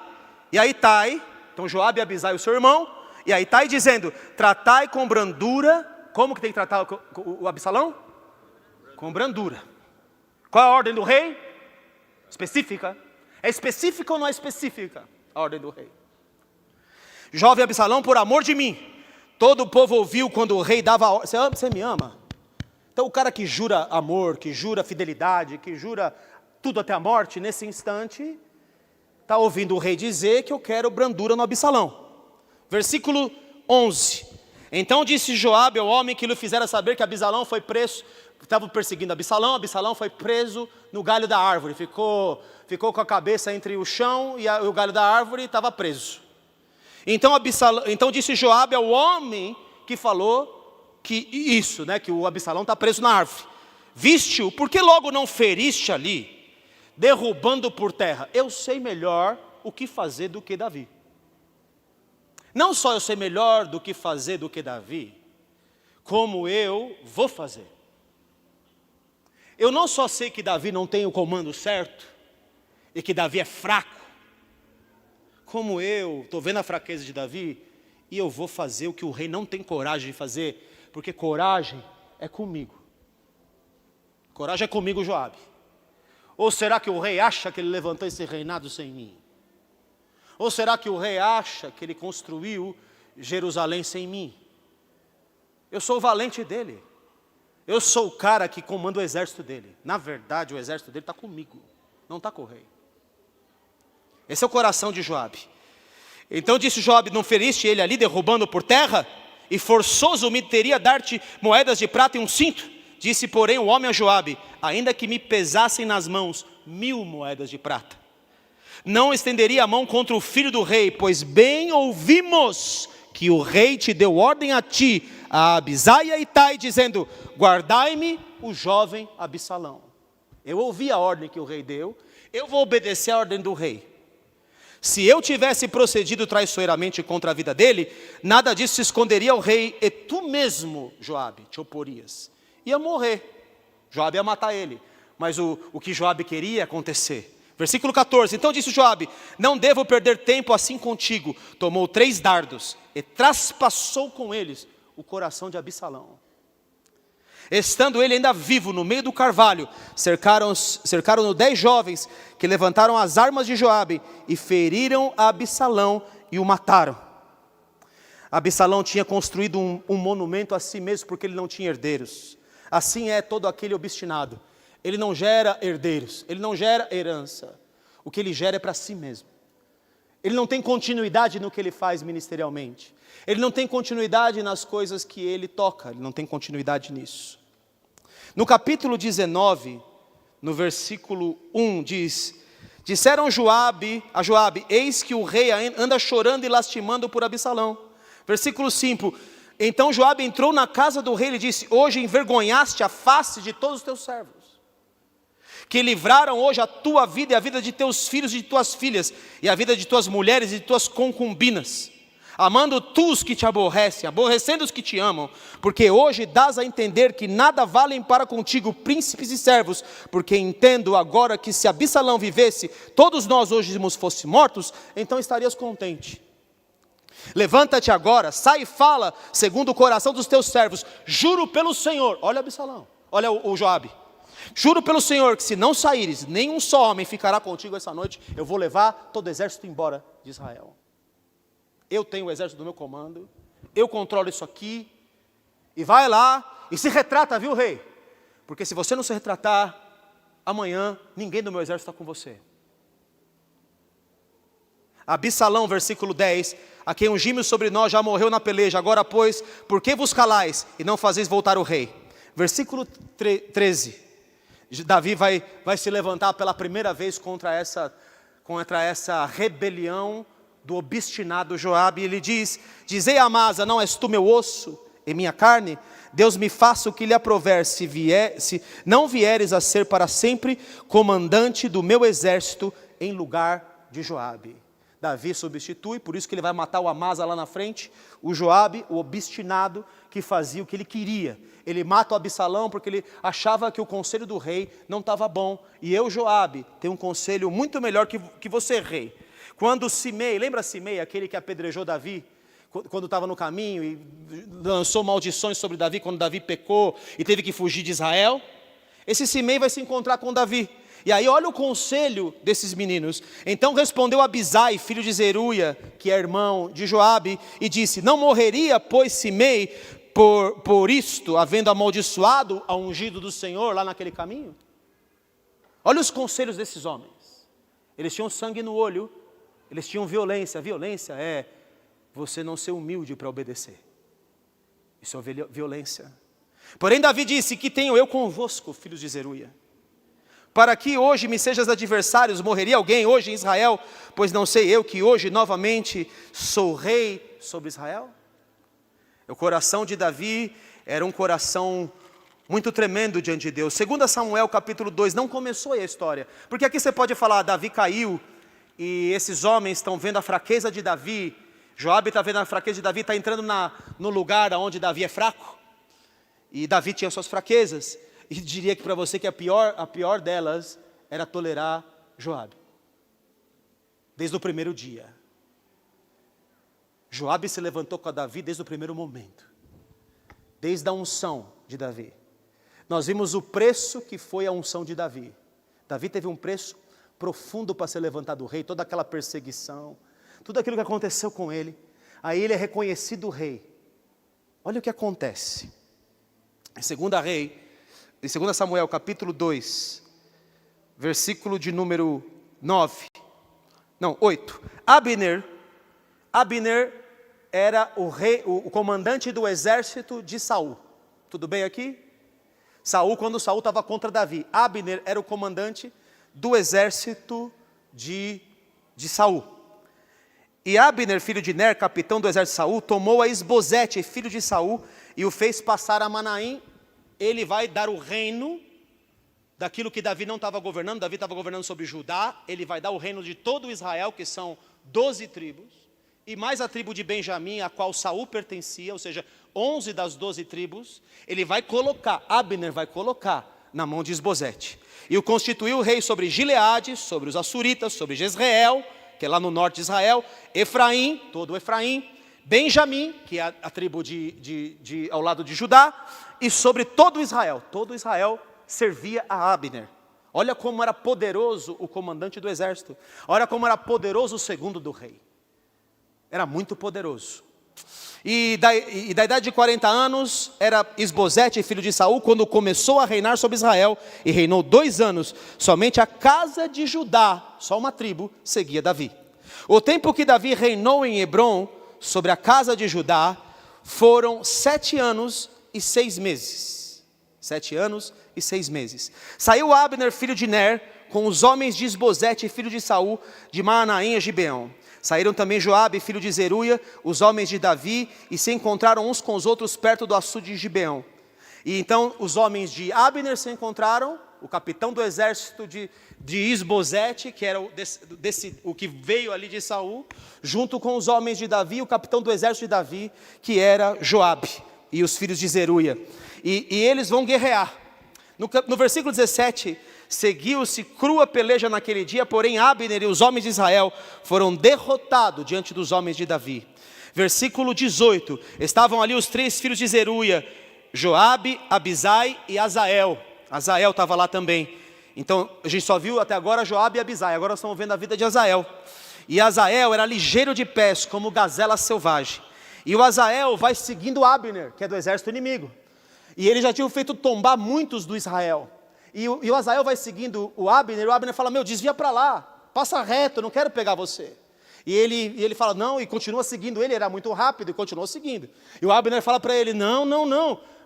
e a Itai. Então Joabe e Abisai, o seu irmão, e aí está dizendo, tratai com brandura. Como que tem que tratar o Absalão? Com brandura. Qual é a ordem do rei? Específica. É específica ou não é específica a ordem do rei? Jovem Absalão, por amor de mim. Todo o povo ouviu quando o rei dava a ordem. Você me ama? Então o cara que jura amor, que jura fidelidade, que jura tudo até a morte, nesse instante está ouvindo o rei dizer que eu quero brandura no Absalão. Versículo 11. Então disse Joabe ao homem que lhe fizera saber que Absalão foi preso, estava perseguindo Absalão. Absalão foi preso no galho da árvore, ficou com a cabeça entre o chão e o galho da árvore, e estava preso. Então disse Joabe ao homem que falou que o Absalão está preso na árvore, viste-o, por que logo não feriste ali, derrubando por terra? Eu sei melhor o que fazer do que Davi. Não só eu sei melhor do que fazer do que Davi, como eu vou fazer. Eu não só sei que Davi não tem o comando certo, e que Davi é fraco, como eu estou vendo a fraqueza de Davi, e eu vou fazer o que o rei não tem coragem de fazer, porque coragem é comigo. Coragem é comigo, Joabe. Ou será que o rei acha que ele levantou esse reinado sem mim? Ou será que o rei acha que ele construiu Jerusalém sem mim? Eu sou o valente dele. Eu sou o cara que comanda o exército dele. Na verdade, o exército dele está comigo, não está com o rei. Esse é o coração de Joabe. Então disse Joabe, não feriste ele ali derrubando por terra? E forçoso me teria dar-te moedas de prata e um cinto? Disse, porém, o homem a Joabe, ainda que me pesassem nas mãos 1000 moedas de prata, não estenderia a mão contra o filho do rei, pois bem ouvimos que o rei te deu ordem a ti, a Abisai e a Itai, dizendo, guardai-me o jovem Absalão. Eu ouvi a ordem que o rei deu, eu vou obedecer a ordem do rei. Se eu tivesse procedido traiçoeiramente contra a vida dele, nada disso se esconderia ao rei, e tu mesmo, Joabe, te oporias. Ia morrer, Joabe ia matar ele, mas o que Joabe queria ia acontecer. Versículo 14, então disse Joabe, não devo perder tempo assim contigo. Tomou 3 dardos e traspassou com eles o coração de Absalão. Estando ele ainda vivo no meio do carvalho, cercaram-no 10 jovens que levantaram as armas de Joabe e feriram a Absalão e o mataram. Absalão tinha construído um monumento a si mesmo porque ele não tinha herdeiros. Assim é todo aquele obstinado. Ele não gera herdeiros, ele não gera herança. O que ele gera é para si mesmo. Ele não tem continuidade no que ele faz ministerialmente. Ele não tem continuidade nas coisas que ele toca, ele não tem continuidade nisso. No capítulo 19, no versículo 1 diz: disseram a Joabe, eis que o rei anda chorando e lastimando por Absalão. Versículo 5, então Joabe entrou na casa do rei e lhe disse: hoje envergonhaste a face de todos os teus servos, que livraram hoje a tua vida e a vida de teus filhos e de tuas filhas, e a vida de tuas mulheres e de tuas concubinas, amando tu os que te aborrecem, aborrecendo os que te amam, porque hoje dás a entender que nada valem para contigo príncipes e servos, porque entendo agora que se Absalão vivesse, todos nós hoje fossemos mortos, então estarias contente. Levanta-te agora, sai e fala segundo o coração dos teus servos. Juro pelo Senhor, olha Absalão, olha o Joabe, juro pelo Senhor que se não saíres, nenhum só homem ficará contigo essa noite. Eu vou levar todo o exército embora de Israel. Eu tenho o exército do meu comando, eu controlo isso aqui. E vai lá e se retrata, viu, rei? Porque se você não se retratar, amanhã ninguém do meu exército está com você. Absalão, versículo 10, a quem ungimos sobre nós já morreu na peleja, agora pois, por que vos calais e não fazeis voltar o rei? Versículo 13, Davi vai se levantar pela primeira vez contra essa rebelião do obstinado Joabe, e ele diz: dizei a Amasa, não és tu meu osso e minha carne? Deus me faça o que lhe aprover, se não vieres a ser para sempre comandante do meu exército em lugar de Joabe. Davi substitui, por isso que ele vai matar o Amasa lá na frente. O Joabe, o obstinado, que fazia o que ele queria. Ele mata o Absalão porque ele achava que o conselho do rei não estava bom. E eu, Joabe, tenho um conselho muito melhor que você, rei. Quando Simei, lembra Simei, aquele que apedrejou Davi, quando estava no caminho e lançou maldições sobre Davi, quando Davi pecou e teve que fugir de Israel? Esse Simei vai se encontrar com Davi. E aí olha o conselho desses meninos. Então respondeu Abisai, filho de Zeruia, que é irmão de Joabe, e disse: não morreria, pois, Simei por isto, havendo amaldiçoado a ungido do Senhor lá naquele caminho? Olha os conselhos desses homens. Eles tinham sangue no olho, eles tinham violência. Violência é você não ser humilde para obedecer. Isso é violência. Porém Davi disse: que tenho eu convosco, filhos de Zeruia? Para que hoje me sejas adversários, morreria alguém hoje em Israel? Pois não sei eu que hoje novamente sou rei sobre Israel? O coração de Davi era um coração muito tremendo diante de Deus. 2 Samuel capítulo 2, não começou aí a história. Porque aqui você pode falar: Davi caiu, e esses homens estão vendo a fraqueza de Davi. Joabe está vendo a fraqueza de Davi, está entrando no lugar onde Davi é fraco. E Davi tinha suas fraquezas. E diria que para você que a pior delas era tolerar Joabe. Desde o primeiro dia. Joabe se levantou com Davi desde o primeiro momento. Desde a unção de Davi. Nós vimos o preço que foi a unção de Davi. Davi teve um preço profundo para ser levantado rei. Toda aquela perseguição. Tudo aquilo que aconteceu com ele. Aí ele é reconhecido rei. Olha o que acontece. Em 2 Samuel capítulo 2, versículo de número 8. Abner era o rei, o comandante do exército de Saul. Tudo bem aqui? Quando Saul estava contra Davi, Abner era o comandante do exército de Saul. E Abner, filho de Ner, capitão do exército de Saul, tomou a Isbosete, filho de Saul, e o fez passar a Manaim. Ele vai dar o reino daquilo que Davi não estava governando. Davi estava governando sobre Judá. Ele vai dar o reino de todo Israel, que são 12 tribos, e mais a tribo de Benjamim, a qual Saul pertencia, ou seja, 11 das 12 tribos. Abner vai colocar na mão de Isbosete. E o constituiu rei sobre Gileade, sobre os Assuritas, sobre Jezreel, que é lá no norte de Israel, Efraim, todo Efraim, Benjamim, que é a tribo ao lado de Judá, e sobre todo Israel. Todo Israel servia a Abner. Olha como era poderoso o comandante do exército. Olha como era poderoso o segundo do rei. Era muito poderoso. E da idade de 40 anos, era Isbosete, filho de Saul, quando começou a reinar sobre Israel, e reinou 2 anos. Somente a casa de Judá, só uma tribo, seguia Davi. O tempo que Davi reinou em Hebrom, sobre a casa de Judá, foram 7 anos e 6 meses. 7 anos e 6 meses. Saiu Abner, filho de Ner, com os homens de Isbosete, filho de Saul, de Maanaim a Gibeão. Saíram também Joabe, filho de Zeruia, os homens de Davi, e se encontraram uns com os outros perto do açude de Gibeão. E então os homens de Abner se encontraram, o capitão do exército de Isbosete, que era o que veio ali de Saul, junto com os homens de Davi, o capitão do exército de Davi, que era Joabe, e os filhos de Zeruia. E eles vão guerrear. No versículo 17... seguiu-se crua peleja naquele dia, porém Abner e os homens de Israel foram derrotados diante dos homens de Davi. Versículo 18, estavam ali os 3 filhos de Zeruia, Joabe, Abisai e Azael. Azael estava lá também. Então a gente só viu até agora Joabe e Abisai, agora nós estamos vendo a vida de Azael. E Azael era ligeiro de pés, como gazela selvagem. E o Azael vai seguindo Abner, que é do exército inimigo. E ele já tinha feito tombar muitos do Israel. E o Azael vai seguindo o Abner fala, desvia para lá, passa reto, eu não quero pegar você. E ele fala, não, e continua seguindo ele, era muito rápido e continuou seguindo. E o Abner fala para ele, não,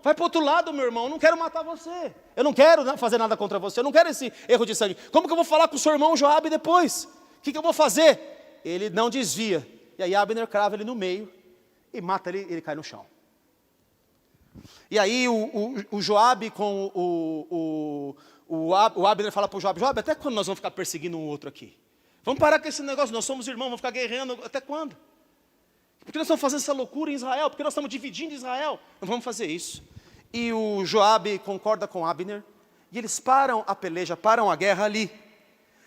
vai para o outro lado, meu irmão, eu não quero matar você. Eu não quero fazer nada contra você, eu não quero esse erro de sangue. Como que eu vou falar com o seu irmão Joabe depois? O que eu vou fazer? Ele não desvia. E aí Abner crava ele no meio e mata ele, ele cai no chão. E aí o Joabe com o Abner fala para o Joabe, até quando nós vamos ficar perseguindo um outro aqui? Vamos parar com esse negócio, nós somos irmãos, vamos ficar guerreando, até quando? Por que nós estamos fazendo essa loucura em Israel? Por que nós estamos dividindo Israel? Não vamos fazer isso. E o Joabe concorda com Abner, e eles param a peleja, param a guerra ali.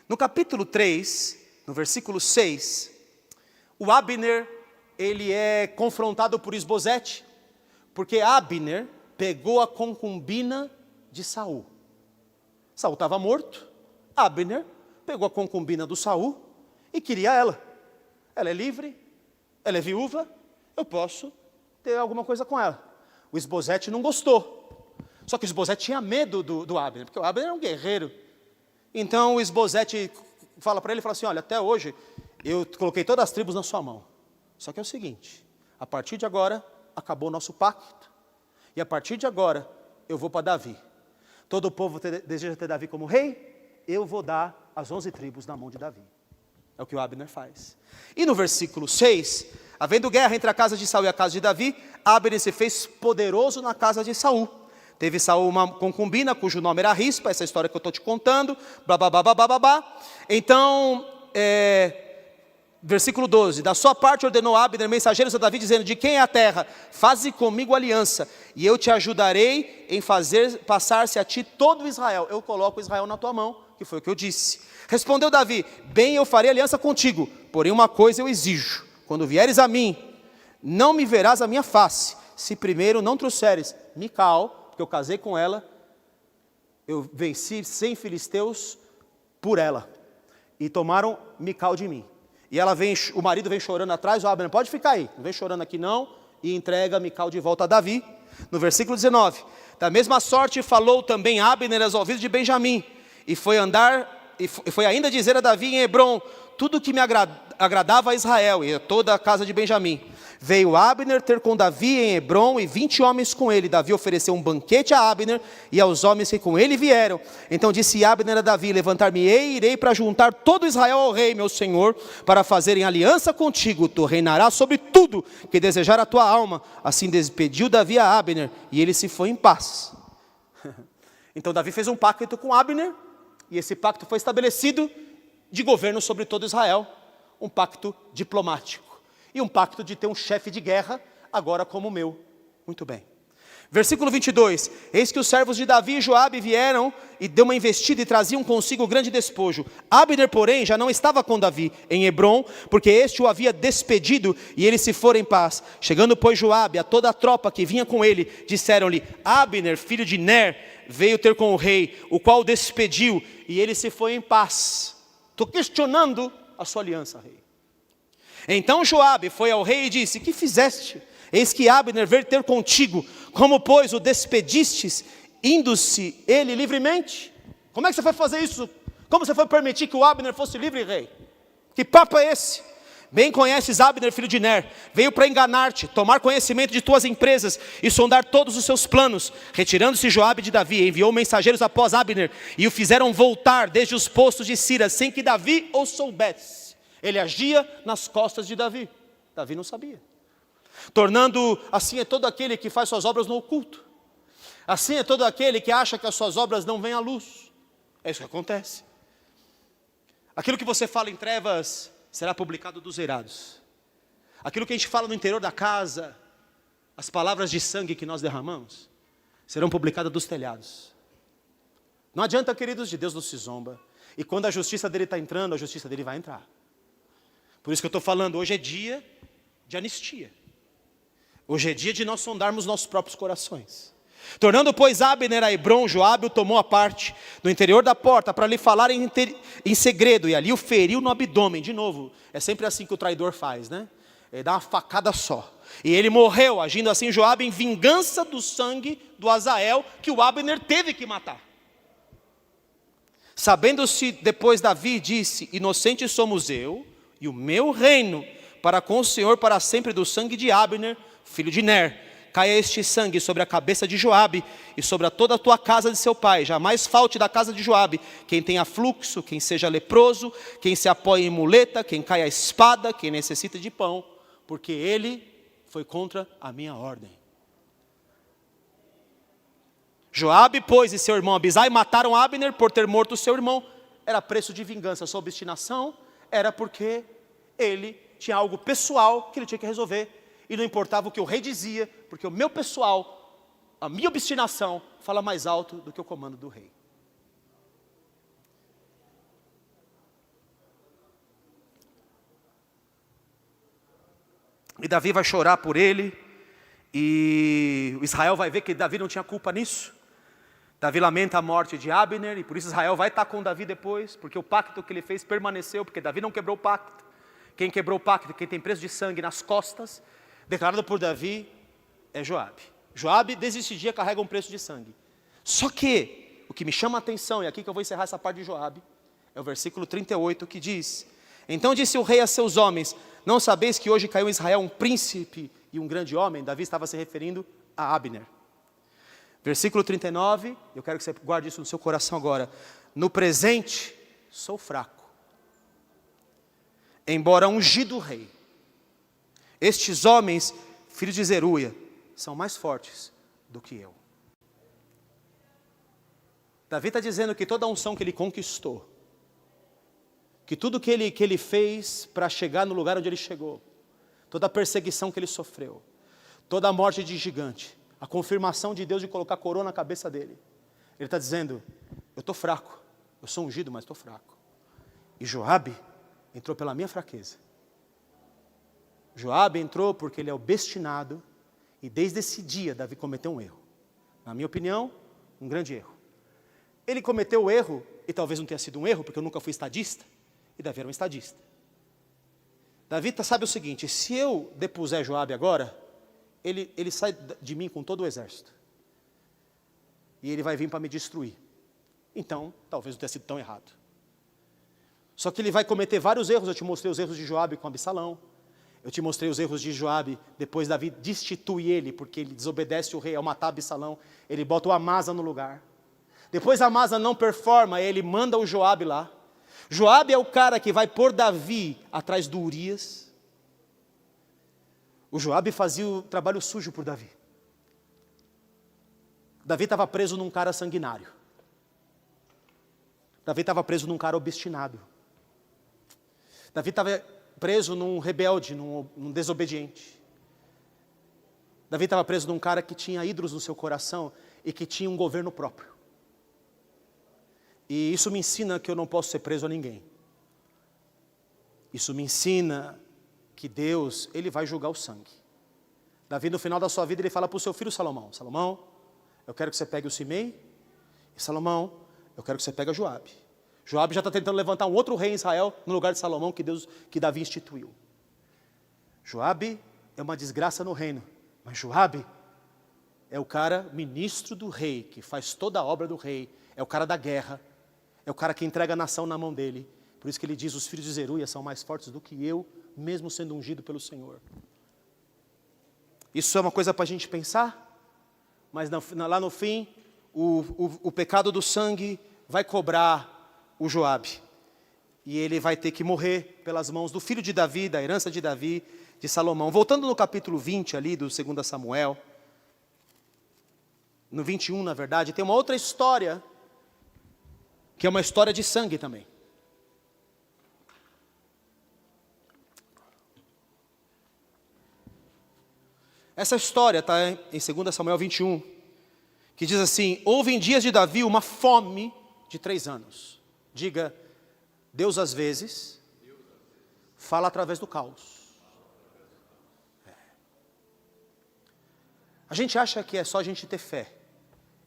No capítulo 3, no versículo 6, o Abner, ele é confrontado por Isbosete, porque Abner pegou a concubina de Saul. Saul estava morto, Abner pegou a concubina do Saul e queria ela. Ela é livre, ela é viúva, eu posso ter alguma coisa com ela. O Isbosete não gostou. Só que o Isbosete tinha medo do Abner, porque o Abner era um guerreiro. Então o Isbosete fala para ele, fala assim, olha, até hoje eu coloquei todas as tribos na sua mão. Só que é o seguinte, a partir de agora acabou o nosso pacto, e a partir de agora eu vou para Davi. Todo o povo deseja ter Davi como rei, eu vou dar as 11 tribos na mão de Davi. É o que o Abner faz. E no versículo 6, havendo guerra entre a casa de Saul e a casa de Davi, Abner se fez poderoso na casa de Saul. Teve Saul uma concubina, cujo nome era Rispa, essa história que eu estou te contando, blá, blá, blá, blá, blá, blá. Então, versículo 12, da sua parte ordenou Abner, mensageiros a Davi, dizendo, de quem é a terra? Faze comigo aliança, e eu te ajudarei em fazer passar-se a ti todo Israel. Eu coloco Israel na tua mão, que foi o que eu disse. Respondeu Davi, bem, eu farei aliança contigo, porém uma coisa eu exijo, quando vieres a mim, não me verás a minha face, se primeiro não trouxeres Mical, porque eu casei com ela, eu venci 100 filisteus por ela, e tomaram Mical de mim. E ela vem, o marido vem chorando atrás, o Abner, pode ficar aí, não vem chorando aqui não, e entrega Mical de volta a Davi. No versículo 19, da mesma sorte falou também Abner aos ouvidos de Benjamim, e foi ainda dizer a Davi em Hebrom, tudo que me agradava a Israel, e a toda a casa de Benjamim. Veio Abner ter com Davi em Hebrom, e 20 homens com ele. Davi ofereceu um banquete a Abner, e aos homens que com ele vieram. Então disse Abner a Davi, levantar-me-ei, irei para juntar todo Israel ao rei, meu senhor, para fazerem aliança contigo. Tu reinarás sobre tudo que desejar a tua alma. Assim despediu Davi a Abner, e ele se foi em paz. Então Davi fez um pacto com Abner, e esse pacto foi estabelecido de governo sobre todo Israel. Um pacto diplomático. E um pacto de ter um chefe de guerra, agora como o meu. Muito bem. Versículo 22. Eis que os servos de Davi e Joabe vieram e deu uma investida e traziam consigo grande despojo. Abner, porém, já não estava com Davi em Hebrom, porque este o havia despedido e ele se fora em paz. Chegando, pois, Joabe a toda a tropa que vinha com ele, disseram-lhe, Abner, filho de Ner, veio ter com o rei, o qual o despediu, e ele se foi em paz. Estou questionando a sua aliança, rei. Então Joabe foi ao rei e disse: que fizeste? Eis que Abner veio ter contigo, como pois o despedistes, indo-se ele livremente? Como é que você foi fazer isso? Como você foi permitir que o Abner fosse livre, rei? Que papo é esse? Bem conheces Abner, filho de Ner, veio para enganar-te, tomar conhecimento de tuas empresas e sondar todos os seus planos. Retirando-se Joabe de Davi, enviou mensageiros após Abner e o fizeram voltar desde os postos de Sira, sem que Davi o soubesse. Ele agia nas costas de Davi. Davi não sabia. Tornando assim é todo aquele que faz suas obras no oculto. Assim é todo aquele que acha que as suas obras não vêm à luz. É isso que acontece. Aquilo que você fala em trevas será publicado dos eirados. Aquilo que a gente fala no interior da casa, as palavras de sangue que nós derramamos, serão publicadas dos telhados. Não adianta, queridos, de Deus não se zomba. E quando a justiça dele está entrando, a justiça dele vai entrar. Por isso que eu estou falando, hoje é dia de anistia. Hoje é dia de nós sondarmos nossos próprios corações. Tornando, pois, Abner a Hebrom, Joabe o tomou à parte, no interior da porta, para lhe falar em segredo, e ali o feriu no abdômen. De novo, é sempre assim que o traidor faz, né? Ele dá uma facada só. E ele morreu, agindo assim Joabe em vingança do sangue do Azael, que o Abner teve que matar. Sabendo-se depois Davi, disse: inocente somos eu e o meu reino, para com o Senhor para sempre do sangue de Abner, filho de Ner. Caia este sangue sobre a cabeça de Joabe e sobre toda a tua casa de seu pai. Jamais falte da casa de Joabe quem tenha fluxo, quem seja leproso, quem se apoie em muleta, quem caia a espada, quem necessita de pão, porque ele foi contra a minha ordem. Joabe, pois, e seu irmão Abisai mataram Abner por ter morto seu irmão. Era preço de vingança. Sua obstinação era porque ele tinha algo pessoal que ele tinha que resolver. E não importava o que o rei dizia, porque o meu pessoal, a minha obstinação, fala mais alto do que o comando do rei. E Davi vai chorar por ele, e Israel vai ver que Davi não tinha culpa nisso. Davi lamenta a morte de Abner, e por isso Israel vai estar com Davi depois, porque o pacto que ele fez permaneceu, porque Davi não quebrou o pacto. Quem quebrou o pacto, quem tem preço de sangue nas costas, declarado por Davi, é Joabe. Joabe, desde esse dia, carrega um preço de sangue. Só que, o que me chama a atenção, e aqui que eu vou encerrar essa parte de Joabe, é o versículo 38, que diz: então disse o rei a seus homens: não sabeis que hoje caiu em Israel um príncipe e um grande homem? Davi estava se referindo a Abner. Versículo 39, eu quero que você guarde isso no seu coração agora. No presente, sou fraco, embora ungido rei. Estes homens, filhos de Zeruia, são mais fortes do que eu. Davi está dizendo que toda a unção que ele conquistou, que tudo que ele fez para chegar no lugar onde ele chegou, toda a perseguição que ele sofreu, toda a morte de gigante, a confirmação de Deus de colocar coroa na cabeça dele, ele está dizendo: eu estou fraco, eu sou ungido, mas estou fraco. E Joabe entrou pela minha fraqueza. Joabe entrou porque ele é obstinado, e desde esse dia Davi cometeu um erro. Na minha opinião, um grande erro. Ele cometeu o erro, e talvez não tenha sido um erro, porque eu nunca fui estadista, e Davi era um estadista. Davi sabe o seguinte: se eu depuser Joabe agora, ele sai de mim com todo o exército. E ele vai vir para me destruir. Então, talvez não tenha sido tão errado. Só que ele vai cometer vários erros. Eu te mostrei os erros de Joabe com Absalão. Eu te mostrei os erros de Joabe, depois Davi destitui ele, porque ele desobedece o rei ao matar Absalão. Ele bota o Amasa no lugar. Depois Amasa não performa, ele manda o Joabe lá. Joabe é o cara que vai pôr Davi atrás do Urias. O Joabe fazia o trabalho sujo por Davi. Davi estava preso num cara sanguinário. Davi estava preso num cara obstinado. Davi estava preso num rebelde, num desobediente. Davi estava preso num cara que tinha ídolos no seu coração e que tinha um governo próprio. E isso me ensina que eu não posso ser preso a ninguém. Isso me ensina que Deus, Ele vai julgar o sangue. Davi, no final da sua vida, ele fala para o seu filho Salomão: Salomão, eu quero que você pegue o Simei, e Salomão, eu quero que você pegue a Joabe. Joabe já está tentando levantar um outro rei em Israel, no lugar de Salomão, que Davi instituiu. Joabe é uma desgraça no reino, mas Joabe é o cara ministro do rei, que faz toda a obra do rei, é o cara da guerra, é o cara que entrega a nação na mão dele. Por isso que ele diz, os filhos de Zeruia são mais fortes do que eu, mesmo sendo ungido pelo Senhor. Isso é uma coisa para a gente pensar, mas lá no fim, o pecado do sangue vai cobrar o Joabe. E ele vai ter que morrer pelas mãos do filho de Davi, da herança de Davi, de Salomão. Voltando no capítulo 20 ali, do 2 Samuel, no 21, na verdade, tem uma outra história, que é uma história de sangue também. Essa história está em 2 Samuel 21, que diz assim: houve em dias de Davi uma fome de 3 anos. Diga, Deus às vezes fala através do caos. A gente acha que é só a gente ter fé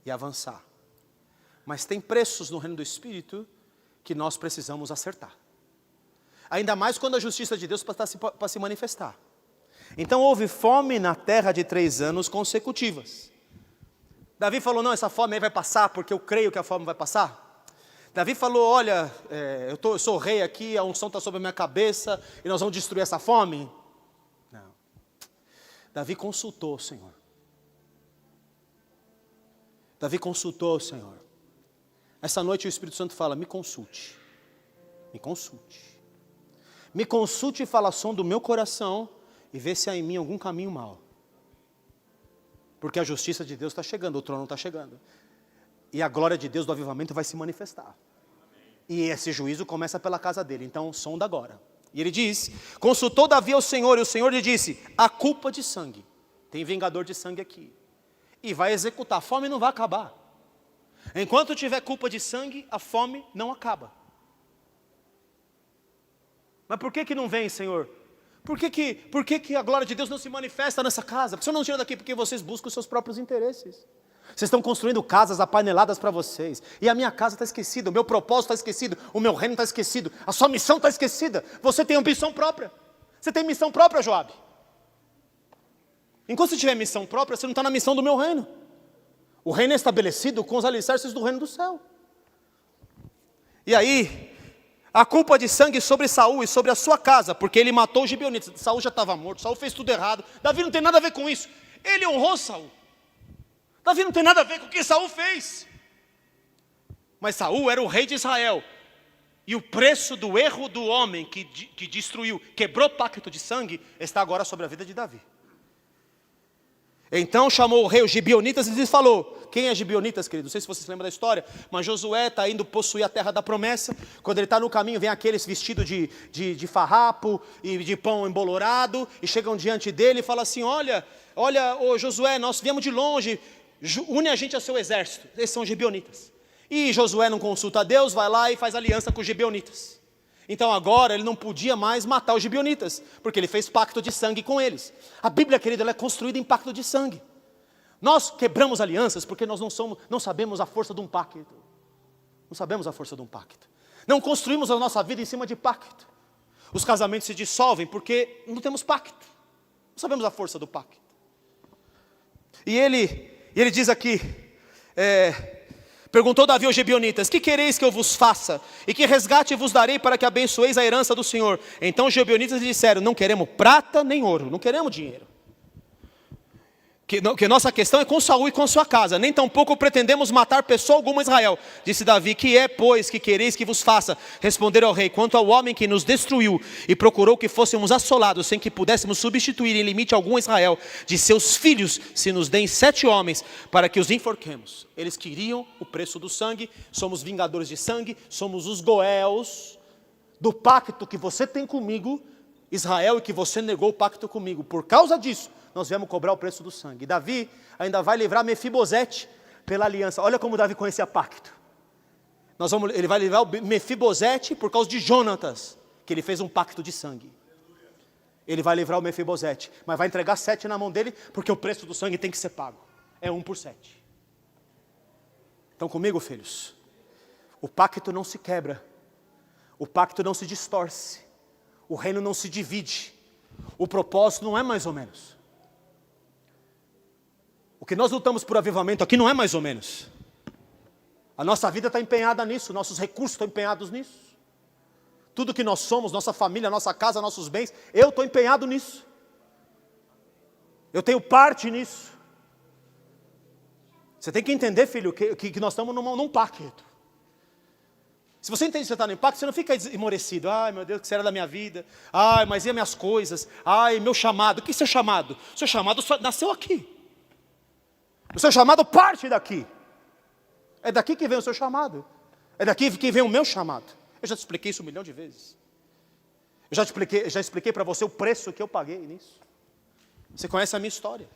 e avançar. Mas tem preços no reino do Espírito que nós precisamos acertar. Ainda mais quando a justiça de Deus está para se manifestar. Então houve fome na terra de 3 anos consecutivas. Davi falou, não, essa fome aí vai passar, porque eu creio que a fome vai passar. Davi falou, olha, eu sou rei aqui, a unção está sobre a minha cabeça, e nós vamos destruir essa fome. Não. Davi consultou o Senhor. Davi consultou o Senhor. Essa noite o Espírito Santo fala, me consulte. Me consulte. Me consulte e fala a som do meu coração e vê se há em mim algum caminho mau. Porque a justiça de Deus está chegando, o trono está chegando. E a glória de Deus do avivamento vai se manifestar. E esse juízo começa pela casa dele, então sonda agora. E ele diz, consultou Davi ao Senhor, e o Senhor lhe disse, a culpa de sangue, tem vingador de sangue aqui. E vai executar, a fome não vai acabar. Enquanto tiver culpa de sangue, a fome não acaba. Mas por que não vem, Senhor? Por que a glória de Deus não se manifesta nessa casa? Porque o Senhor não tira daqui porque vocês buscam os seus próprios interesses. Vocês estão construindo casas apaineladas para vocês. E a minha casa está esquecida, o meu propósito está esquecido, o meu reino está esquecido, a sua missão está esquecida. Você tem ambição própria. Você tem missão própria, Joabe. Enquanto você tiver missão própria, você não está na missão do meu reino. O reino é estabelecido com os alicerces do reino do céu. E aí, a culpa de sangue sobre Saul e sobre a sua casa, porque ele matou os gibeonitas. Saul já estava morto, Saul fez tudo errado. Davi não tem nada a ver com isso. Ele honrou Saul. Davi não tem nada a ver com o que Saul fez. Mas Saul era o rei de Israel. E o preço do erro do homem que destruiu, quebrou o pacto de sangue, está agora sobre a vida de Davi. Então chamou o rei os gibeonitas e lhes falou, quem é gibeonitas, querido? Não sei se vocês lembram da história, mas Josué está indo possuir a terra da promessa. Quando ele está no caminho, vem aqueles vestidos de farrapo e de pão embolorado, e chegam diante dele e falam assim, olha, ô Josué, nós viemos de longe, une a gente ao seu exército. Esses são os gibeonitas. E Josué não consulta a Deus, vai lá e faz aliança com os gibeonitas. Então agora ele não podia mais matar os gibeonitas, porque ele fez pacto de sangue com eles. A Bíblia, querida, ela é construída em pacto de sangue. Nós quebramos alianças porque nós não sabemos a força de um pacto. Não sabemos a força de um pacto. Não construímos a nossa vida em cima de pacto. Os casamentos se dissolvem porque não temos pacto. Não sabemos a força do pacto. E ele diz aqui, perguntou Davi aos gibeonitas, que quereis que eu vos faça? E que resgate vos darei para que abençoeis a herança do Senhor? Então os gibeonitas lhe disseram, não queremos prata nem ouro, não queremos dinheiro. Que nossa questão é com Saul e com sua casa, nem tampouco pretendemos matar pessoa alguma em Israel. Disse Davi, que é, pois, que quereis que vos faça? Responderam ao rei, quanto ao homem que nos destruiu e procurou que fôssemos assolados, sem que pudéssemos substituir em limite algum Israel, de seus filhos, se nos deem 7 homens, para que os enforquemos. Eles queriam o preço do sangue, somos vingadores de sangue, somos os goéus do pacto que você tem comigo, Israel, e que você negou o pacto comigo. Por causa disso, nós viemos cobrar o preço do sangue. Davi ainda vai livrar Mefibosete pela aliança. Olha como Davi conhecia pacto. Ele vai livrar o Mefibosete por causa de Jonatas, que ele fez um pacto de sangue. Ele vai livrar o Mefibosete, mas vai entregar 7 na mão dele, porque o preço do sangue tem que ser pago. É 1 por 7. Estão comigo, filhos? O pacto não se quebra. O pacto não se distorce. O reino não se divide. O propósito não é mais ou menos. O que nós lutamos por avivamento aqui não é mais ou menos. A nossa vida está empenhada nisso, nossos recursos estão empenhados nisso. Tudo que nós somos, nossa família, nossa casa, nossos bens, eu estou empenhado nisso. Eu tenho parte nisso. Você tem que entender, filho, que nós estamos num pacto. Se você entende que você está no impacto, você não fica esmorecido. Ai, meu Deus, o que será da minha vida? Ai, mas e as minhas coisas? Ai, meu chamado. O que é seu chamado? O seu chamado só nasceu aqui. O seu chamado parte daqui. É daqui que vem o seu chamado. É daqui que vem o meu chamado. Eu já te expliquei isso 1 milhão de vezes. Eu já expliquei para você o preço que eu paguei nisso. Você conhece a minha história.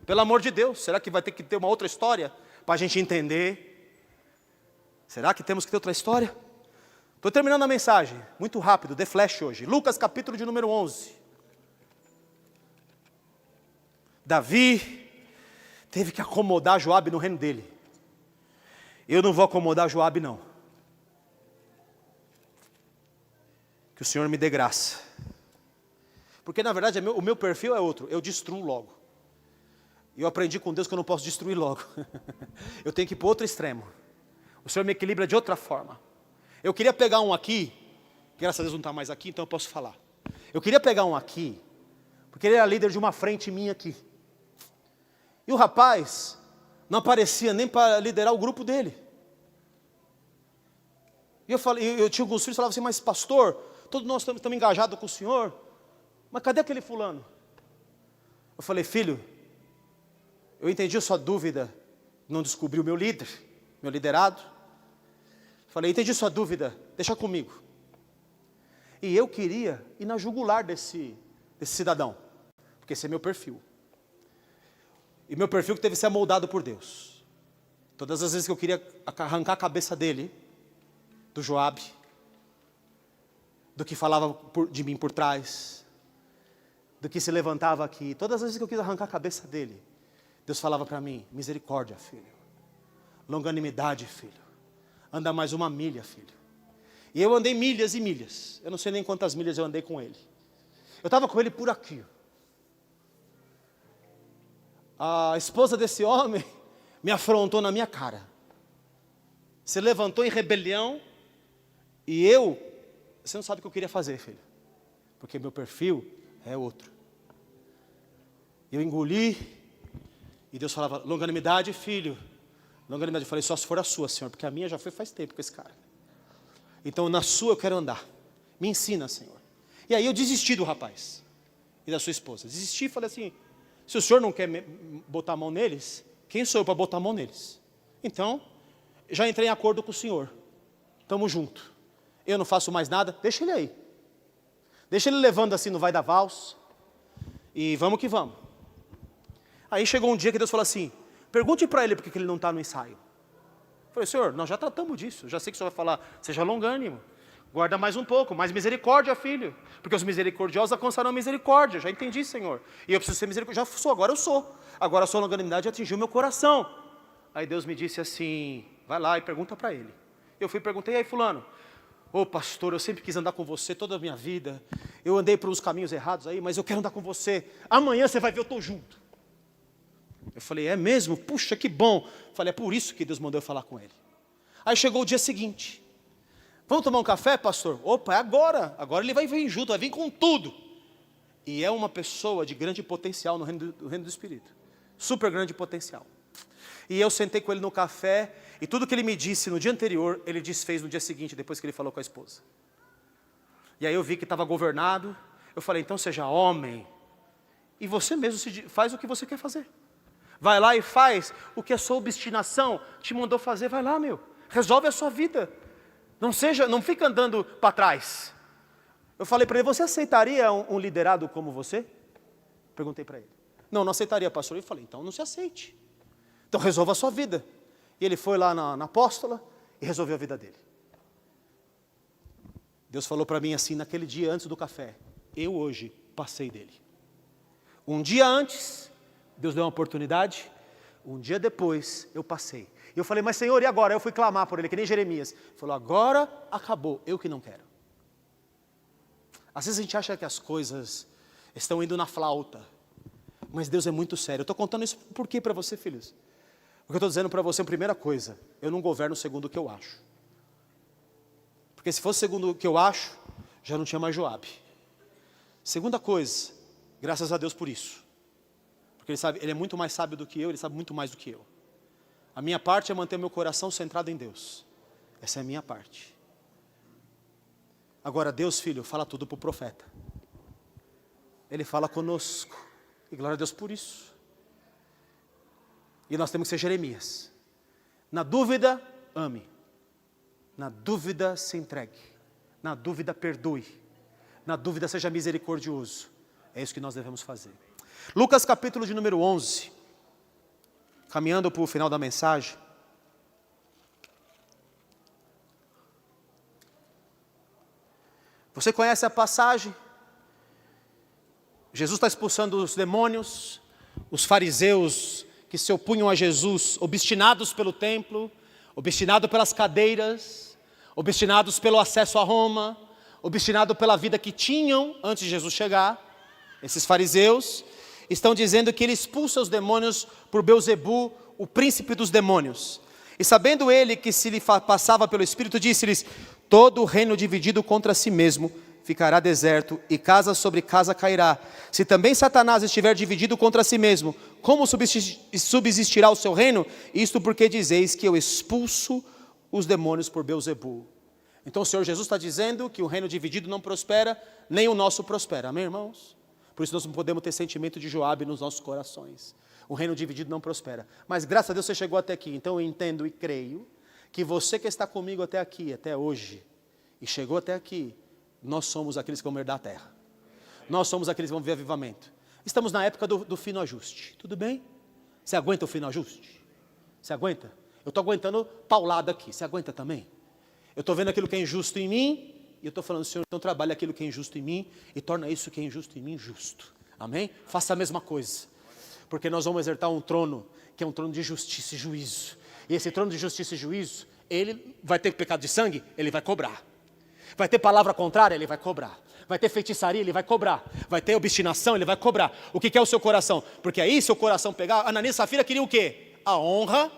Pelo amor de Deus, será que vai ter que ter uma outra história para a gente entender? Será que temos que ter outra história? Estou terminando a mensagem, muito rápido, de flash hoje. Lucas capítulo de número 11. Davi teve que acomodar Joabe no reino dele. Eu não vou acomodar Joabe não. Que o Senhor me dê graça. Porque na verdade o meu perfil é outro, eu destruo logo. E eu aprendi com Deus que eu não posso destruir logo. Eu tenho que ir para outro extremo. O Senhor me equilibra de outra forma. Eu queria pegar um aqui, graças a Deus não está mais aqui, então eu posso falar. Eu queria pegar um aqui, porque ele era líder de uma frente minha aqui. E o rapaz não aparecia nem para liderar o grupo dele. E eu tinha alguns filhos que falavam assim, mas pastor, todos nós estamos engajados com o senhor, mas cadê aquele fulano? Eu falei, filho, eu entendi a sua dúvida, não descobri o meu líder, meu liderado. Falei, entendi sua dúvida, deixa comigo. E eu queria ir na jugular desse cidadão, porque esse é meu perfil. E meu perfil que teve que ser amoldado por Deus. Todas as vezes que eu queria arrancar a cabeça dele, do Joabe, do que falava de mim por trás, do que se levantava aqui, todas as vezes que eu quis arrancar a cabeça dele, Deus falava para mim, misericórdia, filho. Longanimidade, filho. Anda mais 1 milha, filho. E eu andei milhas e milhas. Eu não sei nem quantas milhas eu andei com ele. Eu estava com ele por aqui. A esposa desse homem me afrontou na minha cara. Se levantou em rebelião. E você não sabe o que eu queria fazer, filho. Porque meu perfil é outro. Eu engoli. E Deus falava, longanimidade, filho. Longanimidade. Eu falei, só se for a sua, Senhor. Porque a minha já foi faz tempo com esse cara. Então na sua eu quero andar. Me ensina, Senhor. E aí eu desisti do rapaz. E da sua esposa. Desisti e falei assim, se o Senhor não quer botar a mão neles, quem sou eu para botar a mão neles? Então, já entrei em acordo com o Senhor. Estamos juntos. Eu não faço mais nada, deixa ele aí. Deixa ele levando assim no vai da valsa. E vamos que vamos. Aí chegou um dia que Deus falou assim, pergunte para ele por que ele não está no ensaio. Eu falei, Senhor, nós já tratamos disso. Já sei que o Senhor vai falar, seja longânimo. Guarda mais um pouco, mais misericórdia, filho. Porque os misericordiosos alcançarão misericórdia. Já entendi, Senhor. E eu preciso ser misericordioso. Já sou, agora eu sou. Agora a sua longanimidade atingiu meu coração. Aí Deus me disse assim, vai lá e pergunta para ele. Eu fui e perguntei, e aí fulano? Ô pastor, eu sempre quis andar com você toda a minha vida. Eu andei por uns caminhos errados aí, mas eu quero andar com você. Amanhã você vai ver, eu estou junto. Eu falei, é mesmo? Puxa, que bom. Eu falei, é por isso que Deus mandou eu falar com ele. Aí chegou o dia seguinte. Vamos tomar um café, pastor? Opa, é agora. Agora ele vai vir junto, vai vir com tudo. E é uma pessoa de grande potencial no reino do Espírito. Super grande potencial. E eu sentei com ele no café, e tudo que ele me disse no dia anterior, ele desfez no dia seguinte, depois que ele falou com a esposa. E aí eu vi que estava governado. Eu falei, então seja homem. E você mesmo faz o que você quer fazer. Vai lá e faz o que a sua obstinação te mandou fazer. Vai lá, meu. Resolve a sua vida. Não fica andando para trás. Eu falei para ele, você aceitaria um liderado como você? Perguntei para ele. Não aceitaria, pastor. Eu falei, então não se aceite. Então resolva a sua vida. E ele foi lá na apóstola e resolveu a vida dele. Deus falou para mim assim, naquele dia antes do café, eu hoje passei dele. Um dia antes, Deus deu uma oportunidade, um dia depois eu passei. E eu falei, mas Senhor, e agora? Eu fui clamar por ele, que nem Jeremias. Ele falou, agora acabou, eu que não quero. Às vezes a gente acha que as coisas estão indo na flauta. Mas Deus é muito sério. Eu estou contando isso por quê para você, filhos? Porque eu estou dizendo para você, a primeira coisa, eu não governo segundo o que eu acho. Porque se fosse segundo o que eu acho, já não tinha mais Joabe. Segunda coisa, graças a Deus por isso. Porque ele é muito mais sábio do que eu, ele sabe muito mais do que eu. A minha parte é manter meu coração centrado em Deus. Essa é a minha parte. Agora Deus, filho, fala tudo para o profeta. Ele fala conosco. E glória a Deus por isso. E nós temos que ser Jeremias. Na dúvida, ame. Na dúvida, se entregue. Na dúvida, perdoe. Na dúvida, seja misericordioso. É isso que nós devemos fazer. Lucas capítulo de número 11. Caminhando para o final da mensagem. Você conhece a passagem? Jesus está expulsando os demônios. Os fariseus que se opunham a Jesus, obstinados pelo templo, obstinados pelas cadeiras, obstinados pelo acesso a Roma, obstinados pela vida que tinham antes de Jesus chegar. Esses fariseus estão dizendo que ele expulsa os demônios por Belzebu, o príncipe dos demônios. E sabendo ele que se lhe passava pelo Espírito, disse-lhes: todo o reino dividido contra si mesmo ficará deserto, e casa sobre casa cairá. Se também Satanás estiver dividido contra si mesmo, como subsistirá o seu reino? Isto porque dizeis que eu expulso os demônios por Belzebu. Então o Senhor Jesus está dizendo que o reino dividido não prospera, nem o nosso prospera. Amém, irmãos? Por isso nós não podemos ter sentimento de Joabe nos nossos corações. O reino dividido não prospera. Mas graças a Deus você chegou até aqui. Então eu entendo e creio que você que está comigo até aqui, até hoje, e chegou até aqui, nós somos aqueles que vão herdar a terra. Nós somos aqueles que vão ver avivamento. Estamos na época do fino ajuste. Tudo bem? Você aguenta o fino ajuste? Você aguenta? Eu estou aguentando paulada aqui. Você aguenta também? Eu estou vendo aquilo que é injusto em mim, e eu estou falando: Senhor, então trabalha aquilo que é injusto em mim, e torna isso que é injusto em mim justo. Amém? Faça a mesma coisa. Porque nós vamos exercer um trono, que é um trono de justiça e juízo. E esse trono de justiça e juízo, ele vai ter pecado de sangue, ele vai cobrar. Vai ter palavra contrária, ele vai cobrar. Vai ter feitiçaria, ele vai cobrar. Vai ter obstinação, ele vai cobrar. O que é o seu coração? Porque aí, seu coração pegar, Ananias e Safira queriam o quê? A honra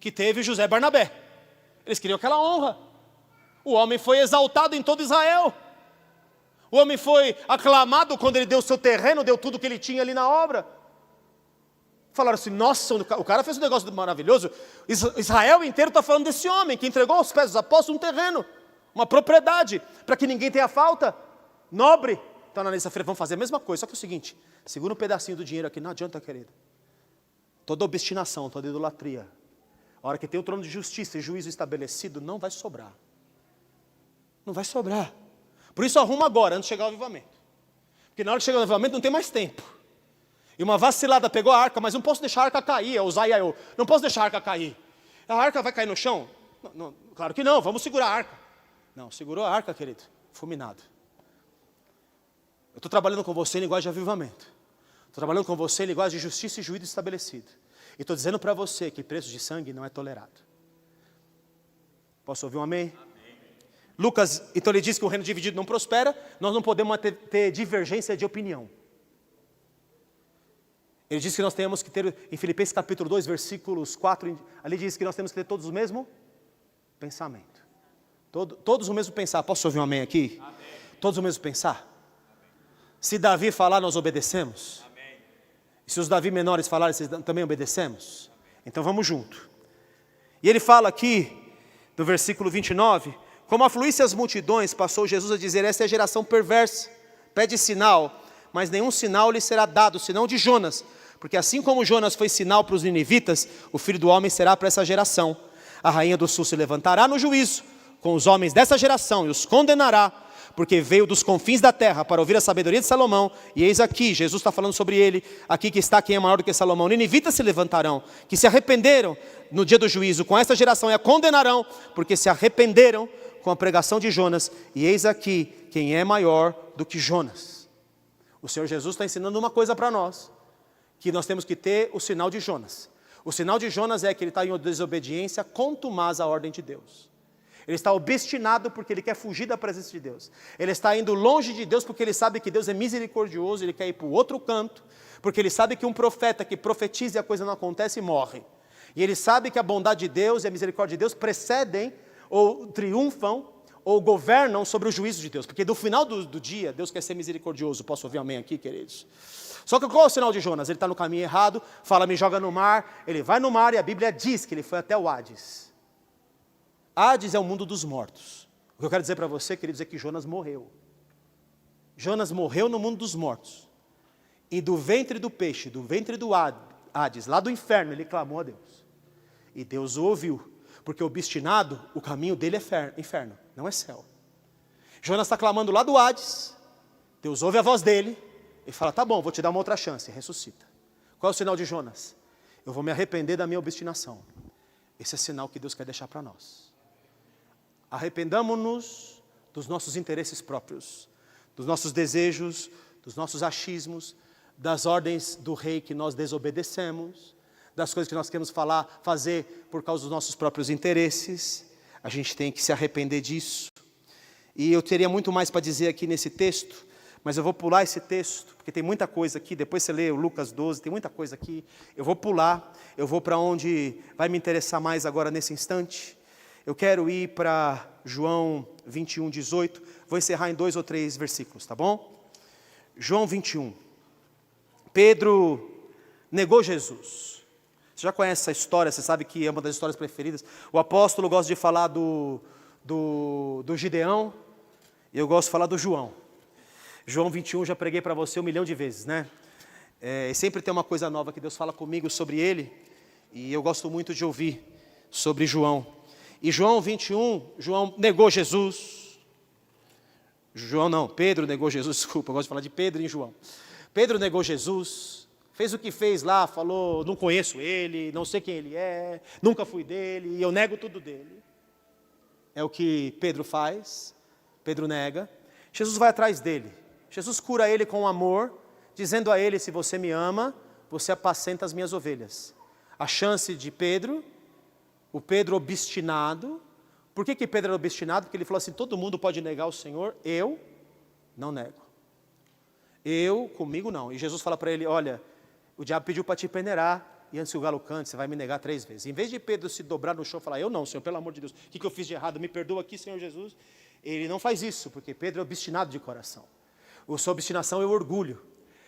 que teve José e Barnabé. Eles queriam aquela honra. O homem foi exaltado em todo Israel. O homem foi aclamado quando ele deu o seu terreno, deu tudo que ele tinha ali na obra. Falaram assim: nossa, o cara fez um negócio maravilhoso. Israel inteiro está falando desse homem que entregou aos pés dos apóstolos um terreno, uma propriedade, para que ninguém tenha falta, nobre. Então na sexta-feira vamos fazer a mesma coisa, só que é o seguinte: segura um pedacinho do dinheiro aqui, não adianta, querido. Toda obstinação, toda idolatria, a hora que tem o trono de justiça e juízo estabelecido, não vai sobrar. Não vai sobrar. Por isso arruma agora, antes de chegar o avivamento. Porque na hora que chegar o avivamento não tem mais tempo. E uma vacilada pegou a arca, mas não posso deixar a arca cair, é usar eu. Não posso deixar a arca cair. A arca vai cair no chão? Não, claro que não, vamos segurar a arca. Não, segurou a arca, querido, fulminado. Eu estou trabalhando com você em linguagem de avivamento. Estou trabalhando com você em linguagem de justiça e juízo estabelecido. E estou dizendo para você que preço de sangue não é tolerado. Posso ouvir um amém? Amém. Lucas, então ele diz que o reino dividido não prospera, nós não podemos ter divergência de opinião. Ele diz que nós temos que ter, em Filipenses capítulo 2, versículos 4, ali diz que nós temos que ter todos o mesmo pensamento. Todos o mesmo pensar. Posso ouvir um amém aqui? Amém. Todos o mesmo pensar? Amém. Se Davi falar, nós obedecemos? Amém. E se os Davi menores falarem, vocês também obedecemos? Amém. Então vamos junto. E ele fala aqui, no versículo 29, como afluísse as multidões, passou Jesus a dizer: esta é a geração perversa, pede sinal, mas nenhum sinal lhe será dado, senão de Jonas. Porque assim como Jonas foi sinal para os ninivitas, o Filho do Homem será para essa geração. A rainha do sul se levantará no juízo com os homens dessa geração e os condenará, porque veio dos confins da terra para ouvir a sabedoria de Salomão. E eis aqui, Jesus está falando sobre ele, aqui que está quem é maior do que Salomão. Ninivitas se levantarão, que se arrependeram no dia do juízo com esta geração, e a condenarão, porque se arrependeram com a pregação de Jonas. E eis aqui quem é maior do que Jonas. O Senhor Jesus está ensinando uma coisa para nós, que nós temos que ter o sinal de Jonas. O sinal de Jonas é que ele está em desobediência contumaz à ordem de Deus. Ele está obstinado porque ele quer fugir da presença de Deus. Ele está indo longe de Deus porque ele sabe que Deus é misericordioso, ele quer ir para o outro canto, porque ele sabe que um profeta que profetiza e a coisa não acontece, morre. E ele sabe que a bondade de Deus e a misericórdia de Deus precedem, ou triunfam, ou governam sobre o juízo de Deus. Porque no final do dia, Deus quer ser misericordioso. Posso ouvir amém aqui, queridos? Só que qual é o sinal de Jonas? Ele está no caminho errado, fala, me joga no mar. Ele vai no mar e a Bíblia diz que ele foi até o Hades. Hades é o mundo dos mortos. O que eu quero dizer para você, queridos, é que Jonas morreu. Jonas morreu no mundo dos mortos. E do ventre do peixe, do ventre do Hades, lá do inferno, ele clamou a Deus. E Deus o ouviu. Porque obstinado, o caminho dele é inferno, não é céu. Jonas está clamando lá do Hades. Deus ouve a voz dele. E fala, tá bom, vou te dar uma outra chance. Ressuscita. Qual é o sinal de Jonas? Eu vou me arrepender da minha obstinação. Esse é sinal que Deus quer deixar para nós. Arrependamos-nos dos nossos interesses próprios, dos nossos desejos, dos nossos achismos, das ordens do rei que nós desobedecemos, das coisas que nós queremos fazer por causa dos nossos próprios interesses. A gente tem que se arrepender disso. E eu teria muito mais para dizer aqui nesse texto, mas eu vou pular esse texto, porque tem muita coisa aqui. Depois você lê o Lucas 12, tem muita coisa aqui. Eu vou pular, eu vou para onde vai me interessar mais agora nesse instante. Eu quero ir para João 21, 18. Vou encerrar em 2 ou 3 versículos, tá bom? João 21. Pedro negou Jesus. Você já conhece essa história, você sabe que é uma das histórias preferidas. O apóstolo gosta de falar do Gideão, e eu gosto de falar do João. João 21 já preguei para você 1 milhão de vezes, né? E sempre tem uma coisa nova que Deus fala comigo sobre ele, e eu gosto muito de ouvir sobre João. E João 21, João negou Jesus. Pedro negou Jesus, desculpa, eu gosto de falar de Pedro e João. Pedro negou Jesus, fez o que fez lá, falou, não conheço ele, não sei quem ele é, nunca fui dele, e eu nego tudo dele. É o que Pedro faz, Pedro nega. Jesus vai atrás dele, Jesus cura ele com amor, dizendo a ele, se você me ama, você apacenta as minhas ovelhas. A chance de Pedro, o Pedro obstinado. Por que Pedro era obstinado? Porque ele falou assim, todo mundo pode negar o Senhor, eu não nego. Comigo não. E Jesus fala para ele, olha, o diabo pediu para te peneirar, e antes que o galo cante, você vai me negar 3 vezes. Em vez de Pedro se dobrar no chão e falar, eu não, Senhor, pelo amor de Deus, o que eu fiz de errado? Me perdoa aqui, Senhor Jesus. Ele não faz isso, porque Pedro é obstinado de coração. A sua obstinação é o orgulho.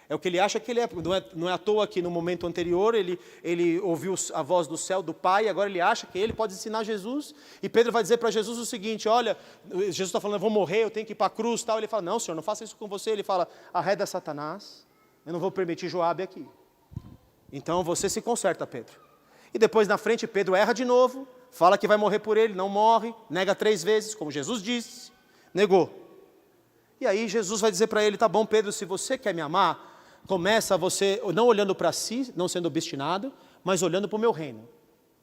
É o que ele acha que ele é. Não é à toa que no momento anterior ele ouviu a voz do céu, do Pai, e agora ele acha que ele pode ensinar Jesus. E Pedro vai dizer para Jesus o seguinte, olha, Jesus está falando, eu vou morrer, eu tenho que ir para a cruz, tal. Ele fala, não, Senhor, não faça isso com você. Ele fala, arreda Satanás, eu não vou permitir Joabe aqui. Então você se conserta, Pedro. E depois na frente Pedro erra de novo, fala que vai morrer por ele, não morre, nega 3 vezes, como Jesus disse, negou. E aí Jesus vai dizer para ele, tá bom, Pedro, se você quer me amar, começa você não olhando para si, não sendo obstinado, mas olhando para o meu reino.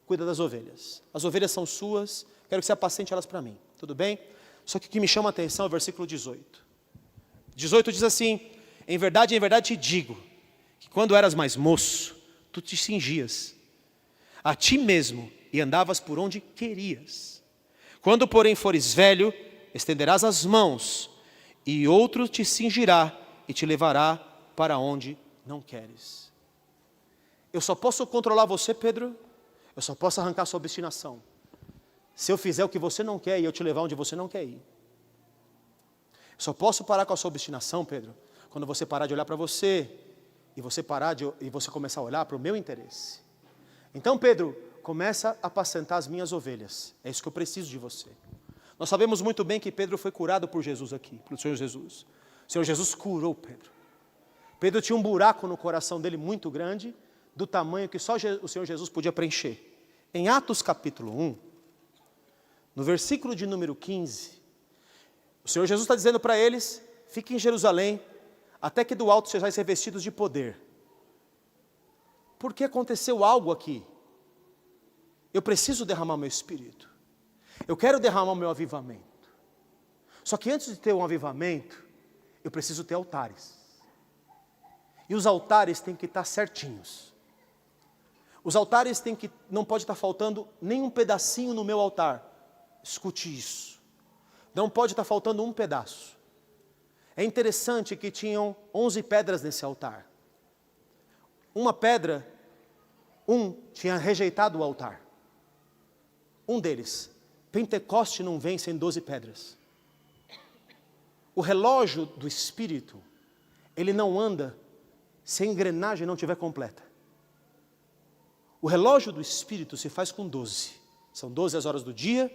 Cuida das ovelhas. As ovelhas são suas, quero que você apacente elas para mim. Tudo bem? Só que o que me chama a atenção é o versículo 18. 18 diz assim, em verdade te digo, que quando eras mais moço, tu te cingias a ti mesmo e andavas por onde querias. Quando, porém, fores velho, estenderás as mãos e outro te cingirá e te levará para onde não queres. Eu só posso controlar você, Pedro, eu só posso arrancar sua obstinação se eu fizer o que você não quer e eu te levar onde você não quer ir. Eu só posso parar com a sua obstinação, Pedro, quando você parar de olhar para você e você começar a olhar para o meu interesse. Então, Pedro, começa a apacentar as minhas ovelhas. É isso que eu preciso de você. Nós sabemos muito bem que Pedro foi curado por Jesus aqui, pelo Senhor Jesus. O Senhor Jesus curou Pedro. Pedro tinha um buraco no coração dele muito grande, do tamanho que só o Senhor Jesus podia preencher. Em Atos capítulo 1, no versículo de número 15, o Senhor Jesus está dizendo para eles, fiquem em Jerusalém, até que do alto sejais revestidos de poder. Porque aconteceu algo aqui. Eu preciso derramar meu espírito. Eu quero derramar o meu avivamento. Só que antes de ter um avivamento, eu preciso ter altares. E os altares têm que estar certinhos. Os altares não pode estar faltando nem um pedacinho no meu altar. Escute isso. Não pode estar faltando um pedaço. É interessante que tinham 11 pedras nesse altar. Uma pedra, tinha rejeitado o altar. Um deles. Pentecoste não vem sem 12 pedras. O relógio do Espírito, ele não anda se a engrenagem não estiver completa. O relógio do Espírito se faz com 12. São 12 as horas do dia,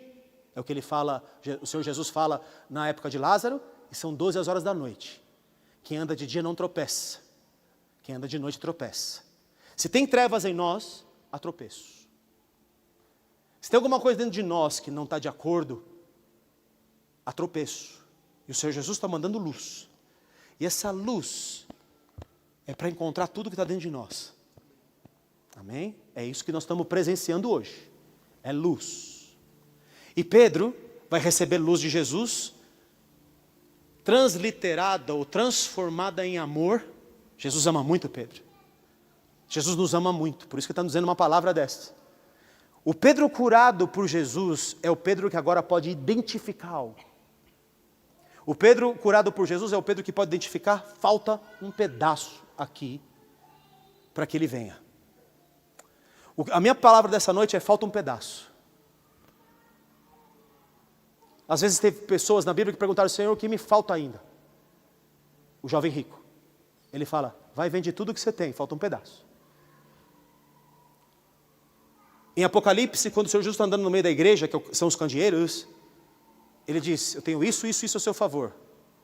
é o que ele fala, o Senhor Jesus fala na época de Lázaro, e são 12 as horas da noite. Quem anda de dia não tropeça, quem anda de noite tropeça. Se tem trevas em nós, há tropeço. Se tem alguma coisa dentro de nós que não está de acordo, há tropeço. E o Senhor Jesus está mandando luz. E essa luz é para encontrar tudo que está dentro de nós. Amém? É isso que nós estamos presenciando hoje. É luz. E Pedro vai receber luz de Jesus, transliterada ou transformada em amor. Jesus ama muito Pedro. Jesus nos ama muito, por isso que está nos dizendo uma palavra dessa. O Pedro curado por Jesus é o Pedro que agora pode identificar algo. O Pedro curado por Jesus é o Pedro que pode identificar, falta um pedaço aqui para que ele venha. A minha palavra dessa noite é falta um pedaço. Às vezes teve pessoas na Bíblia que perguntaram, Senhor, o que me falta ainda? O jovem rico. Ele fala, vai vende tudo que você tem, falta um pedaço. Em Apocalipse, quando o Senhor Jesus está andando no meio da igreja, que são os candeeiros, ele diz, eu tenho isso a seu favor,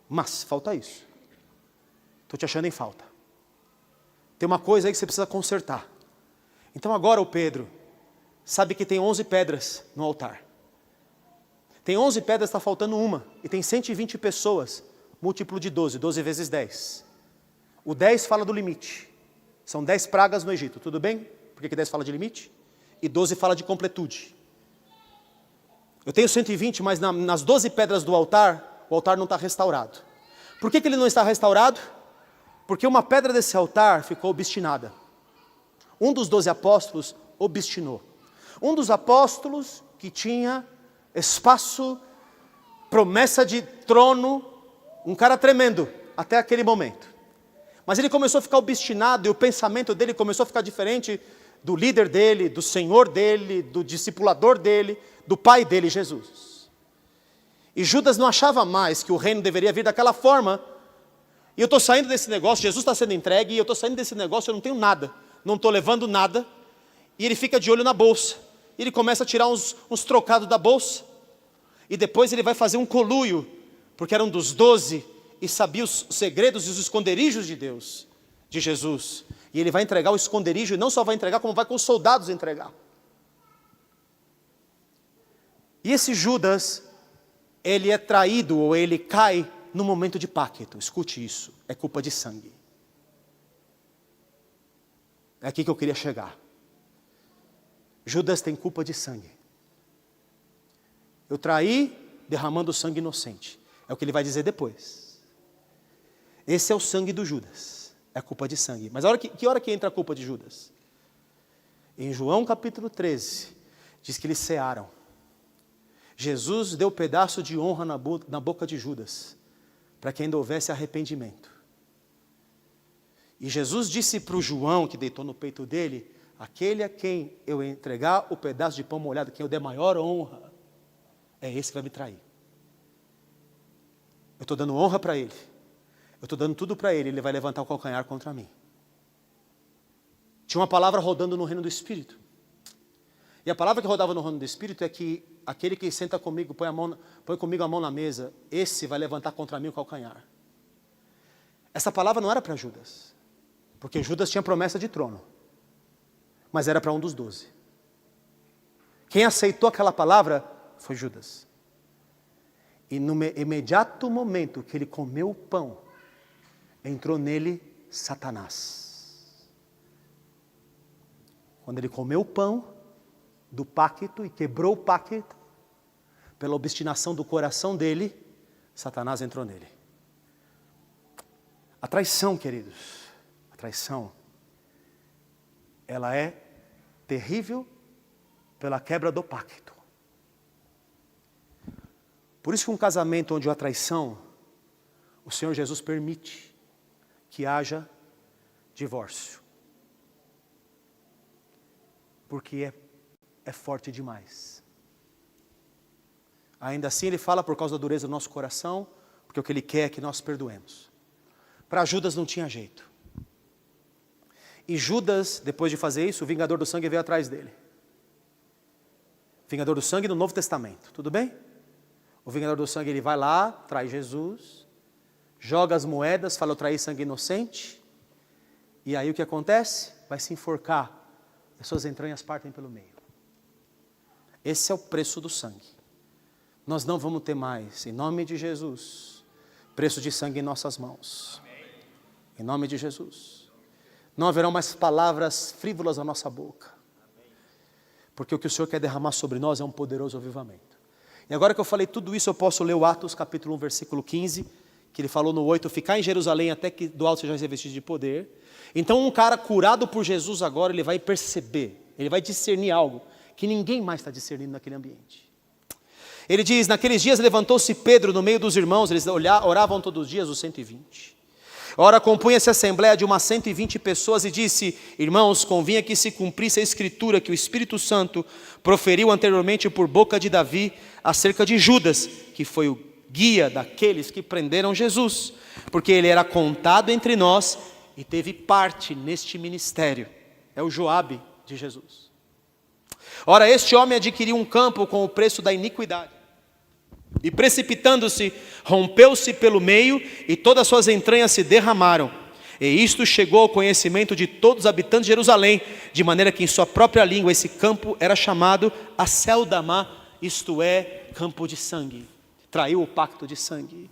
mas falta isso. Estou te achando em falta. Tem uma coisa aí que você precisa consertar. Então agora o Pedro sabe que tem 11 pedras no altar. Tem 11 pedras, está faltando uma. E tem 120 pessoas, múltiplo de 12, 12 vezes 10. O 10 fala do limite. São 10 pragas no Egito, tudo bem? Por que 10 fala de limite? E 12 fala de completude. Eu tenho 120, mas nas 12 pedras do altar, o altar não está restaurado. Por que ele não está restaurado? Porque uma pedra desse altar ficou obstinada. Um dos 12 apóstolos obstinou. Um dos apóstolos que tinha espaço, promessa de trono, um cara tremendo, até aquele momento. Mas ele começou a ficar obstinado e o pensamento dele começou a ficar diferente do líder dele, do Senhor dele, do discipulador dele, do pai dele, Jesus. E Judas não achava mais que o reino deveria vir daquela forma. E eu estou saindo desse negócio, Jesus está sendo entregue, e eu estou saindo desse negócio, eu não tenho nada, não estou levando nada. E ele fica de olho na bolsa. Ele começa a tirar uns trocados da bolsa. E depois ele vai fazer um conluio, porque era um dos 12, e sabia os segredos e os esconderijos de Deus, de Jesus. E ele vai entregar o esconderijo, e não só vai entregar, como vai com os soldados entregar. E esse Judas, ele é traído, ou ele cai no momento de pacto. Escute isso, é culpa de sangue. É aqui que eu queria chegar. Judas tem culpa de sangue. Eu traí derramando sangue inocente. É o que ele vai dizer depois. Esse é o sangue do Judas. É culpa de sangue. Mas que hora que entra a culpa de Judas? Em João capítulo 13, diz que eles cearam. Jesus deu pedaço de honra na boca de Judas, para que ainda houvesse arrependimento. E Jesus disse para o João, que deitou no peito dele, aquele a quem eu entregar o pedaço de pão molhado, quem eu der maior honra, é esse que vai me trair. Eu estou dando honra para ele. Eu estou dando tudo para ele. Ele vai levantar o calcanhar contra mim. Tinha uma palavra rodando no reino do Espírito. E a palavra que rodava no reino do Espírito é que aquele que senta comigo, põe comigo a mão na mesa, esse vai levantar contra mim o calcanhar. Essa palavra não era para Judas. Porque Judas tinha promessa de trono. Mas era para um dos 12. Quem aceitou aquela palavra foi Judas. E no imediato momento que ele comeu o pão, entrou nele Satanás. Quando ele comeu o pão do pacto e quebrou o pacto, pela obstinação do coração dele, Satanás entrou nele. A traição, queridos, a traição, ela é terrível pela quebra do pacto. Por isso que um casamento onde há traição, o Senhor Jesus permite que haja divórcio. Porque é forte demais. Ainda assim ele fala por causa da dureza do nosso coração, porque o que ele quer é que nós perdoemos. Para Judas não tinha jeito. E Judas, depois de fazer isso, o vingador do sangue veio atrás dele. Vingador do sangue no Novo Testamento, tudo bem? O vingador do sangue, ele vai lá, traz Jesus, joga as moedas, fala: eu traí sangue inocente. E aí o que acontece? Vai se enforcar, as suas entranhas partem pelo meio. Esse é o preço do sangue. Nós não vamos ter mais, em nome de Jesus, preço de sangue em nossas mãos. Em nome de Jesus. Não haverão mais palavras frívolas na nossa boca. Porque o que o Senhor quer derramar sobre nós é um poderoso avivamento. E agora que eu falei tudo isso, eu posso ler o Atos capítulo 1, versículo 15, que ele falou no 8, ficar em Jerusalém até que do alto seja revestido de poder. Então um cara curado por Jesus agora, ele vai perceber, ele vai discernir algo que ninguém mais está discernindo naquele ambiente. Ele diz: naqueles dias levantou-se Pedro no meio dos irmãos, eles oravam todos os dias os 120. Ora, compunha-se a assembleia de umas 120 pessoas e disse: irmãos, convinha que se cumprisse a escritura que o Espírito Santo proferiu anteriormente por boca de Davi acerca de Judas, que foi o guia daqueles que prenderam Jesus, porque ele era contado entre nós e teve parte neste ministério. É o Joabe de Jesus. Ora, este homem adquiriu um campo com o preço da iniquidade. E precipitando-se, rompeu-se pelo meio, e todas as suas entranhas se derramaram. E isto chegou ao conhecimento de todos os habitantes de Jerusalém, de maneira que em sua própria língua esse campo era chamado Aceldamá, isto é, campo de sangue. Traiu o pacto de sangue.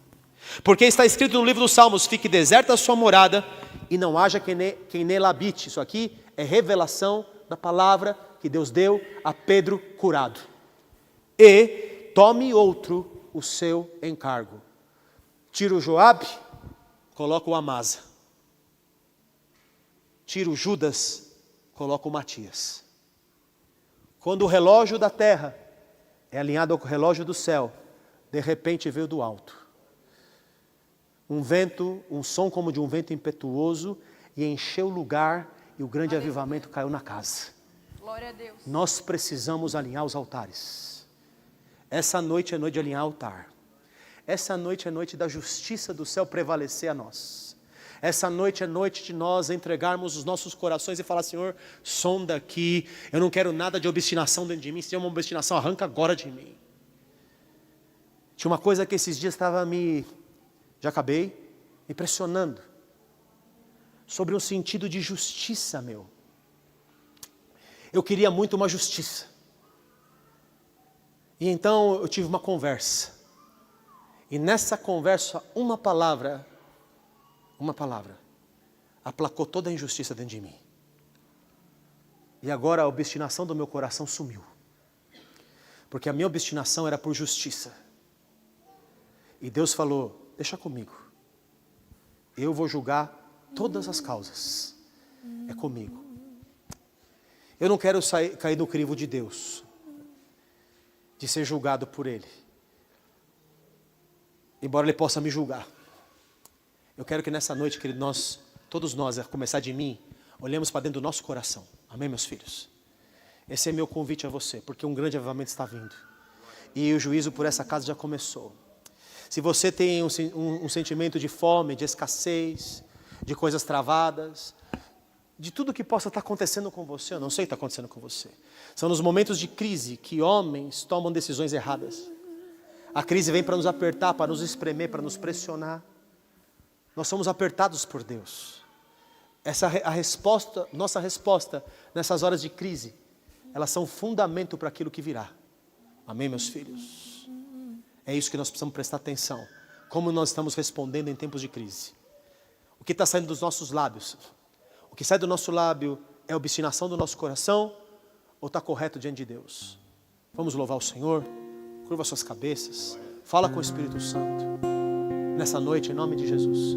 Porque está escrito no livro dos Salmos: fique deserta a sua morada, e não haja quem nela habite. Isso aqui é revelação da palavra que Deus deu a Pedro curado. E tome outro o seu encargo. Tira o Joabe, coloca o Amasa. Tira o Judas, coloca o Matias. Quando o relógio da terra é alinhado ao relógio do céu, de repente veio do alto um vento, um som como de um vento impetuoso, e encheu o lugar, e o grande avivamento caiu na casa. Glória a Deus. Nós precisamos alinhar os altares. Essa noite é noite de alinhar altar. Essa noite é noite da justiça do céu prevalecer a nós. Essa noite é noite de nós entregarmos os nossos corações e falar: Senhor, sonda aqui, eu não quero nada de obstinação dentro de mim. Se tem uma obstinação, arranca agora de mim. Tinha uma coisa que esses dias estava já acabei, impressionando, sobre um sentido de justiça meu. Eu queria muito uma justiça. E então eu tive uma conversa. E nessa conversa, uma palavra, aplacou toda a injustiça dentro de mim. E agora a obstinação do meu coração sumiu. Porque a minha obstinação era por justiça. E Deus falou: deixa comigo. Eu vou julgar todas as causas. É comigo. Eu não quero cair no crivo de Deus, de ser julgado por Ele, embora Ele possa me julgar. Eu quero que nessa noite, querido, todos nós, a começar de mim, olhemos para dentro do nosso coração. Amém, meus filhos? Esse é meu convite a você, porque um grande avivamento está vindo. E o juízo por essa casa já começou. Se você tem um sentimento de fome, de escassez, de coisas travadas, de tudo que possa estar acontecendo com você, eu não sei o que está acontecendo com você. São nos momentos de crise que homens tomam decisões erradas. A crise vem para nos apertar, para nos espremer, para nos pressionar. Nós somos apertados por Deus. Nossa resposta nessas horas de crise, elas são fundamento para aquilo que virá. Amém, meus filhos? É isso que nós precisamos prestar atenção. Como nós estamos respondendo em tempos de crise. O que está saindo dos nossos lábios? O que sai do nosso lábio é a obstinação do nosso coração ou está correto diante de Deus? Vamos louvar o Senhor. Curva suas cabeças. Fala com o Espírito Santo. Nessa noite, em nome de Jesus.